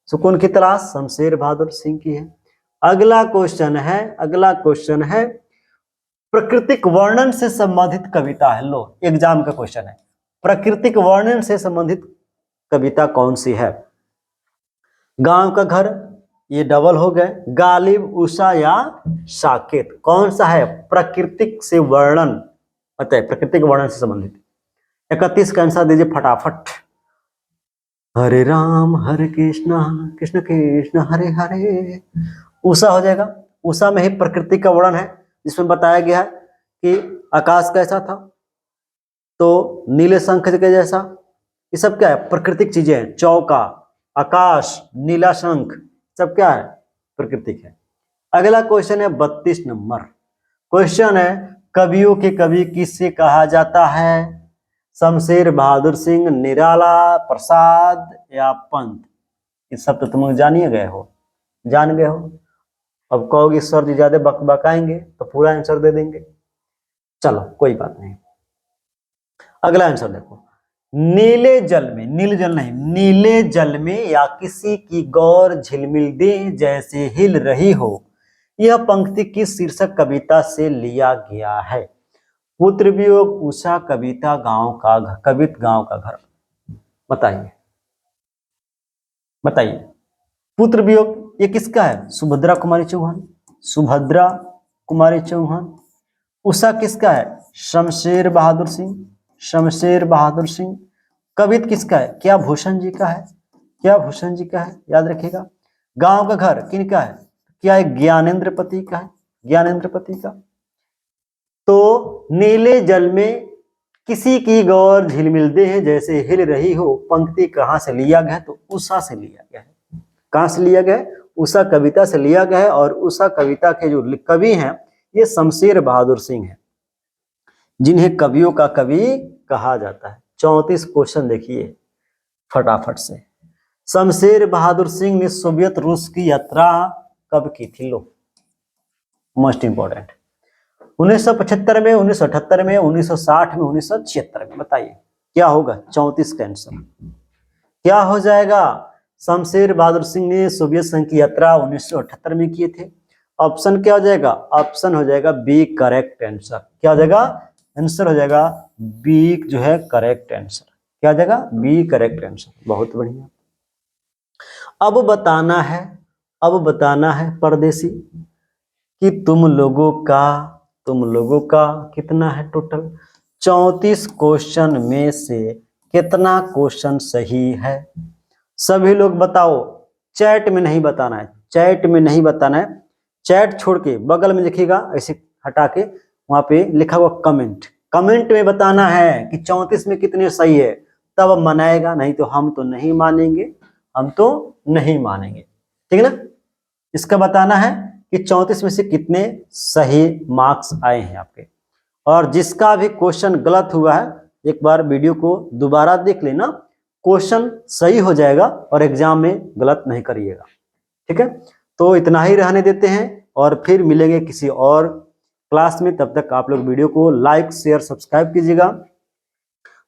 सुकून की तलाश शमशेर बहादुर सिंह की है। अगला क्वेश्चन है, अगला क्वेश्चन है, प्राकृतिक वर्णन से संबंधित कविता है। लो एग्जाम का क्वेश्चन है, प्राकृतिक वर्णन से संबंधित कविता कौन सी है? गांव का घर, ये डबल हो गए, गालिब, उषा या साकेत, कौन सा है प्राकृतिक से वर्णन, बताइए प्राकृतिक वर्णन से संबंधित। 31 का आंसर दीजिए फटाफट। हरे राम हरे कृष्णा कृष्ण कृष्ण हरे हरे, उषा हो जाएगा। उषा में ही प्रकृति का वर्णन है, जिसमें बताया गया है कि आकाश कैसा था, तो नीले शंख के जैसा। ये सब क्या है? प्राकृतिक चीजें हैं। चौका, आकाश, नीला शंख, सब क्या है? प्राकृतिक है। अगला क्वेश्चन है 32 नंबर क्वेश्चन है, कवियों के कवि किससे कहा जाता है? शमशेर बहादुर सिंह, निराला प्रसाद या पंत? ये सब तो तुम लोग जान गए हो। अब कहोगे सर जी ज्यादा बकाएंगे तो पूरा आंसर दे देंगे, चलो कोई बात नहीं। अगला आंसर देखो, नीले जल में, नीले जल नहीं, नीले जल में या किसी की गौर झिलमिल दे जैसे हिल रही हो, यह पंक्ति किस शीर्षक कविता से लिया गया है? पुत्र वियोग, उषा, कविता गांव का घर, कवित गांव का घर। बताइए बताइए, पुत्र वियोग ये किसका है? सुभद्रा कुमारी चौहान, सुभद्रा कुमारी चौहान। उषा किसका है? शमशेर बहादुर सिंह, शमशेर बहादुर सिंह। कवित किसका है? क्या भूषण जी का है, क्या भूषण जी का है, याद रखिएगा। गांव का घर किनका है? क्या है? ज्ञानेंद्र पति का है, ज्ञानेंद्र पति का। तो नीले जल में किसी की गौर झिलमिल दे जैसे हिल रही हो, पंक्ति कहां से लिया गया? तो उषा से लिया गया है। कहां से लिया गया है? उषा कविता से लिया गया है। और उषा कविता के जो कवि हैं ये शमशेर बहादुर सिंह हैं, जिन्हें कवियों का कवि कहा जाता है। 34 क्वेश्चन देखिए फटाफट से। शमशेर बहादुर सिंह ने सोवियत रूस की यात्रा कब की थी? लो मोस्ट इंपॉर्टेंट, 1975 में, 1978 में, 1960 में, 1976 में। बताइए क्या होगा? 34 का आंसर क्या हो जाएगा? शमशेर बहादुर सिंह ने सोवियत संघ की यात्रा 1978 में किए थे। ऑप्शन क्या हो जाएगा? ऑप्शन हो जाएगा बी करेक्ट आंसर। क्या हो जाएगा? आंसर हो जाएगा बी जो है करेक्ट आंसर। क्या हो जाएगा? B correct answer. बहुत बढ़िया। अब बताना है परदेसी कि तुम लोगों का कितना है टोटल? 34 क्वेश्चन में से कितना क्वेश्चन सही है? सभी लोग बताओ। चैट में नहीं बताना है, चैट में नहीं बताना है। चैट छोड़ के बगल में लिखिएगा, ऐसे हटा के वहां पे लिखा हुआ कमेंट, कमेंट में बताना है कि 34 में कितने सही है, तब मनाएगा, नहीं तो हम तो नहीं मानेंगे, हम तो नहीं मानेंगे। ठीक है ना? इसका बताना है कि 34 में से कितने सही मार्क्स आए हैं आपके। और जिसका भी क्वेश्चन गलत हुआ है एक बार वीडियो को दोबारा देख लेना, क्वेश्चन सही हो जाएगा और एग्जाम में गलत नहीं करिएगा। ठीक है? तो इतना ही रहने देते हैं और फिर मिलेंगे किसी और क्लास में। तब तक आप लोग वीडियो को लाइक शेयर सब्सक्राइब कीजिएगा,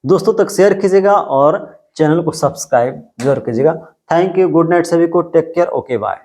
दोस्तों तक शेयर कीजिएगा और चैनल को सब्सक्राइब जरूर कीजिएगा। थैंक यू, गुड नाइट सभी को, टेक केयर, ओके बाय।